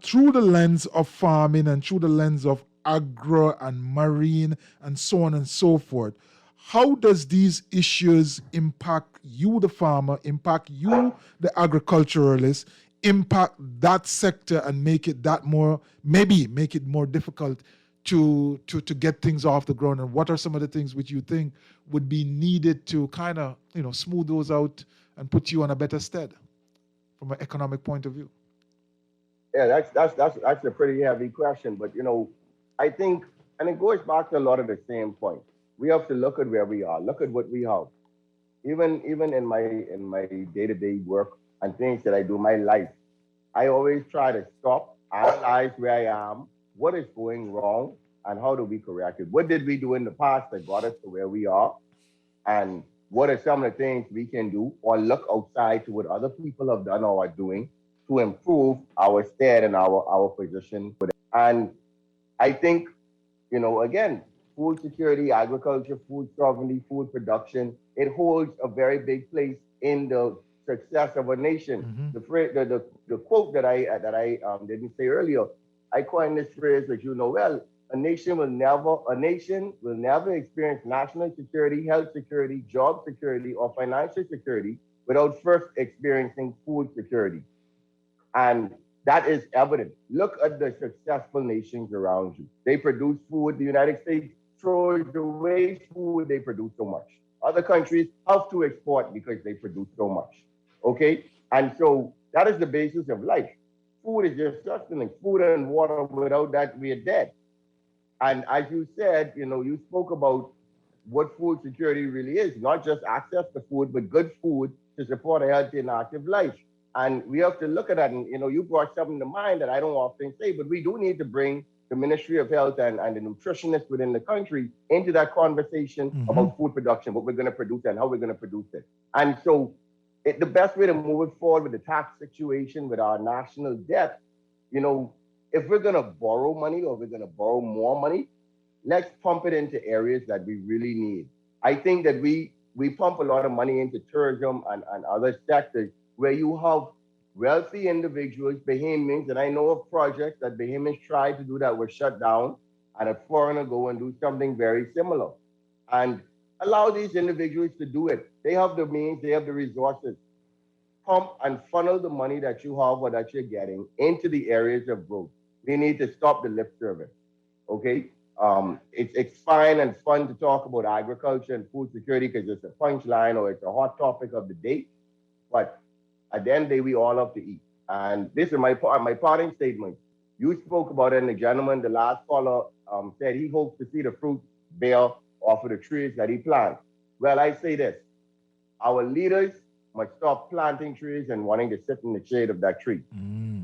through the lens of farming and through the lens of agro and marine and so on and so forth, how does these issues impact you, the farmer, impact you, the agriculturalist, impact that sector and make it that more, maybe make it more difficult to get things off the ground? And what are some of the things which you think would be needed to kind of, you know, smooth those out and put you on a better stead from an economic point of view? Yeah, that's a pretty heavy question, but you know, I think, and it goes back to a lot of the same points. We have to look at where we are, look at what we have. Even in my day-to-day work and things that I do, my life, I always try to stop, analyze where I am, what is going wrong, and how do we correct it? What did we do in the past that got us to where we are? And what are some of the things we can do, or look outside to what other people have done or are doing to improve our stead and our position? And I think, you know, again, food security, agriculture, food sovereignty, food production, it holds a very big place in the success of a nation. Mm-hmm. The quote that I didn't say earlier, I coined this phrase, as you know well: a nation will never experience national security, health security, job security, or financial security without first experiencing food security. And that is evident. Look at the successful nations around you. They produce food. The United States throws away food. They produce so much. Other countries have to export because they produce so much. Okay? And so that is the basis of life. food is your sustenance. Food and water, without that, we are dead. And as you said, you spoke about what food security really is, not just access to food, but good food to support a healthy and active life. And we have to look at that. And, you brought something to mind that I don't often say, but we do need to bring the Ministry of Health and the nutritionists within the country into that conversation about food production, what we're going to produce and how we're going to produce it. And so the best way to move it forward with the tax situation, with our national debt, if we're going to borrow money or we're going to borrow more money, let's pump it into areas that we really need. I think that we pump a lot of money into tourism and other sectors where you have wealthy individuals, Bahamians, and I know of projects that Bahamians tried to do that were shut down, and a foreigner go and do something very similar. And allow these individuals to do it. They have the means, they have the resources. Pump and funnel the money that you have or that you're getting into the areas of growth. We need to stop the lip service, okay? It's fine and fun to talk about agriculture and food security because it's a punchline or it's a hot topic of the day, but at the end of the day, we all have to eat. And this is my parting statement. You spoke about it, and the gentleman, the last caller, said he hopes to see the fruit bear off of the trees that he plants. Well, I say this, our leaders must stop planting trees and wanting to sit in the shade of that tree.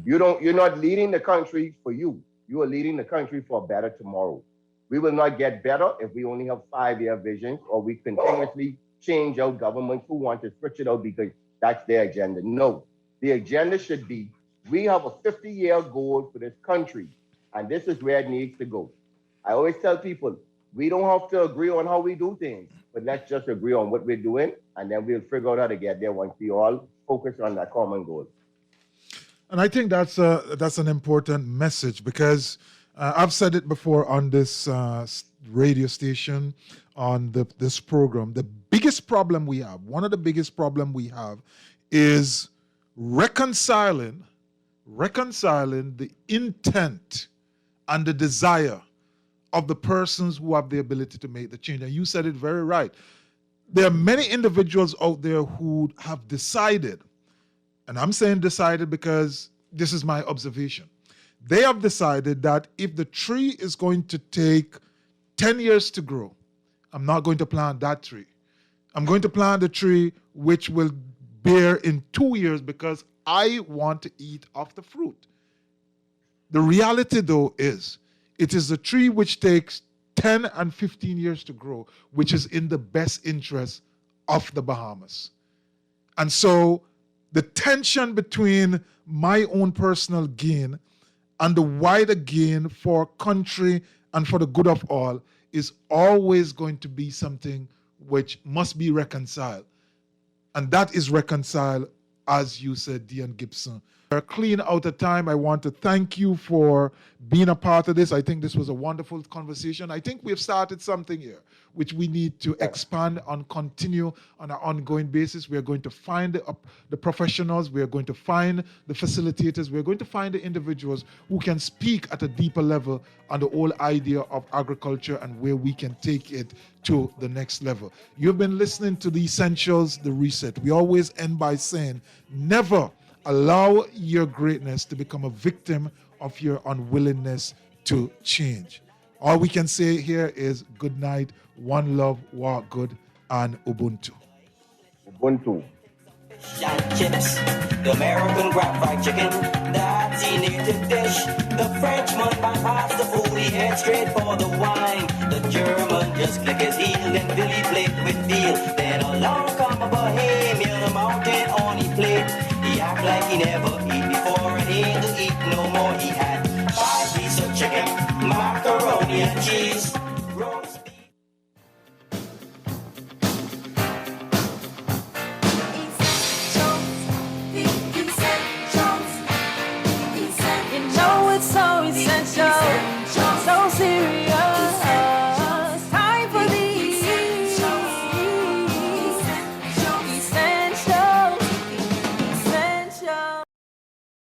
You're not leading the country for you. You are leading the country for a better tomorrow. We will not get better if we only have 5-year visions or we continuously change out governments who want to switch it out because that's their agenda. No, the agenda should be, we have a 50-year goal for this country, and this is where it needs to go. I always tell people, we don't have to agree on how we do things, but let's just agree on what we're doing, and then we'll figure out how to get there once we all focus on that common goal. And I think that's an important message because I've said it before on this radio station, on this program. The biggest problem we have, one of the biggest problem we have, is reconciling the intent and the desire of the persons who have the ability to make the change. And you said it very right. There are many individuals out there who have decided, and I'm saying decided because this is my observation. They have decided that if the tree is going to take 10 years to grow, I'm not going to plant that tree. I'm going to plant a tree which will bear in 2 years because I want to eat off the fruit. The reality, though, is it is a tree which takes 10 and 15 years to grow, which is in the best interest of the Bahamas. And so the tension between my own personal gain and the wider gain for country and for the good of all is always going to be something which must be reconciled. And that is reconciled, as you said, Dean Gibson. We're clean out of time. I want to thank you for being a part of this. I think this was a wonderful conversation. I think we've started something here which we need to expand and continue on an ongoing basis. We are going to find the professionals. We are going to find the facilitators. We are going to find the individuals who can speak at a deeper level on the whole idea of agriculture and where we can take it to the next level. You've been listening to The Essentials, The Reset. We always end by saying, never allow your greatness to become a victim of your unwillingness to change. All we can say here is good night, one love, walk good, and Ubuntu. Ubuntu. Chips, the American grab fried chicken, that's the native dish. The Frenchman bypassed the food, he head straight for the wine. The German just click his heel, then Billy played with deal. Then along come a Bahamian, a mountain on his plate. He act like he never eat before and he ain't to eat no more. He had 5 pieces of chicken, macaroni and cheese, roast beef. You know it's so essential.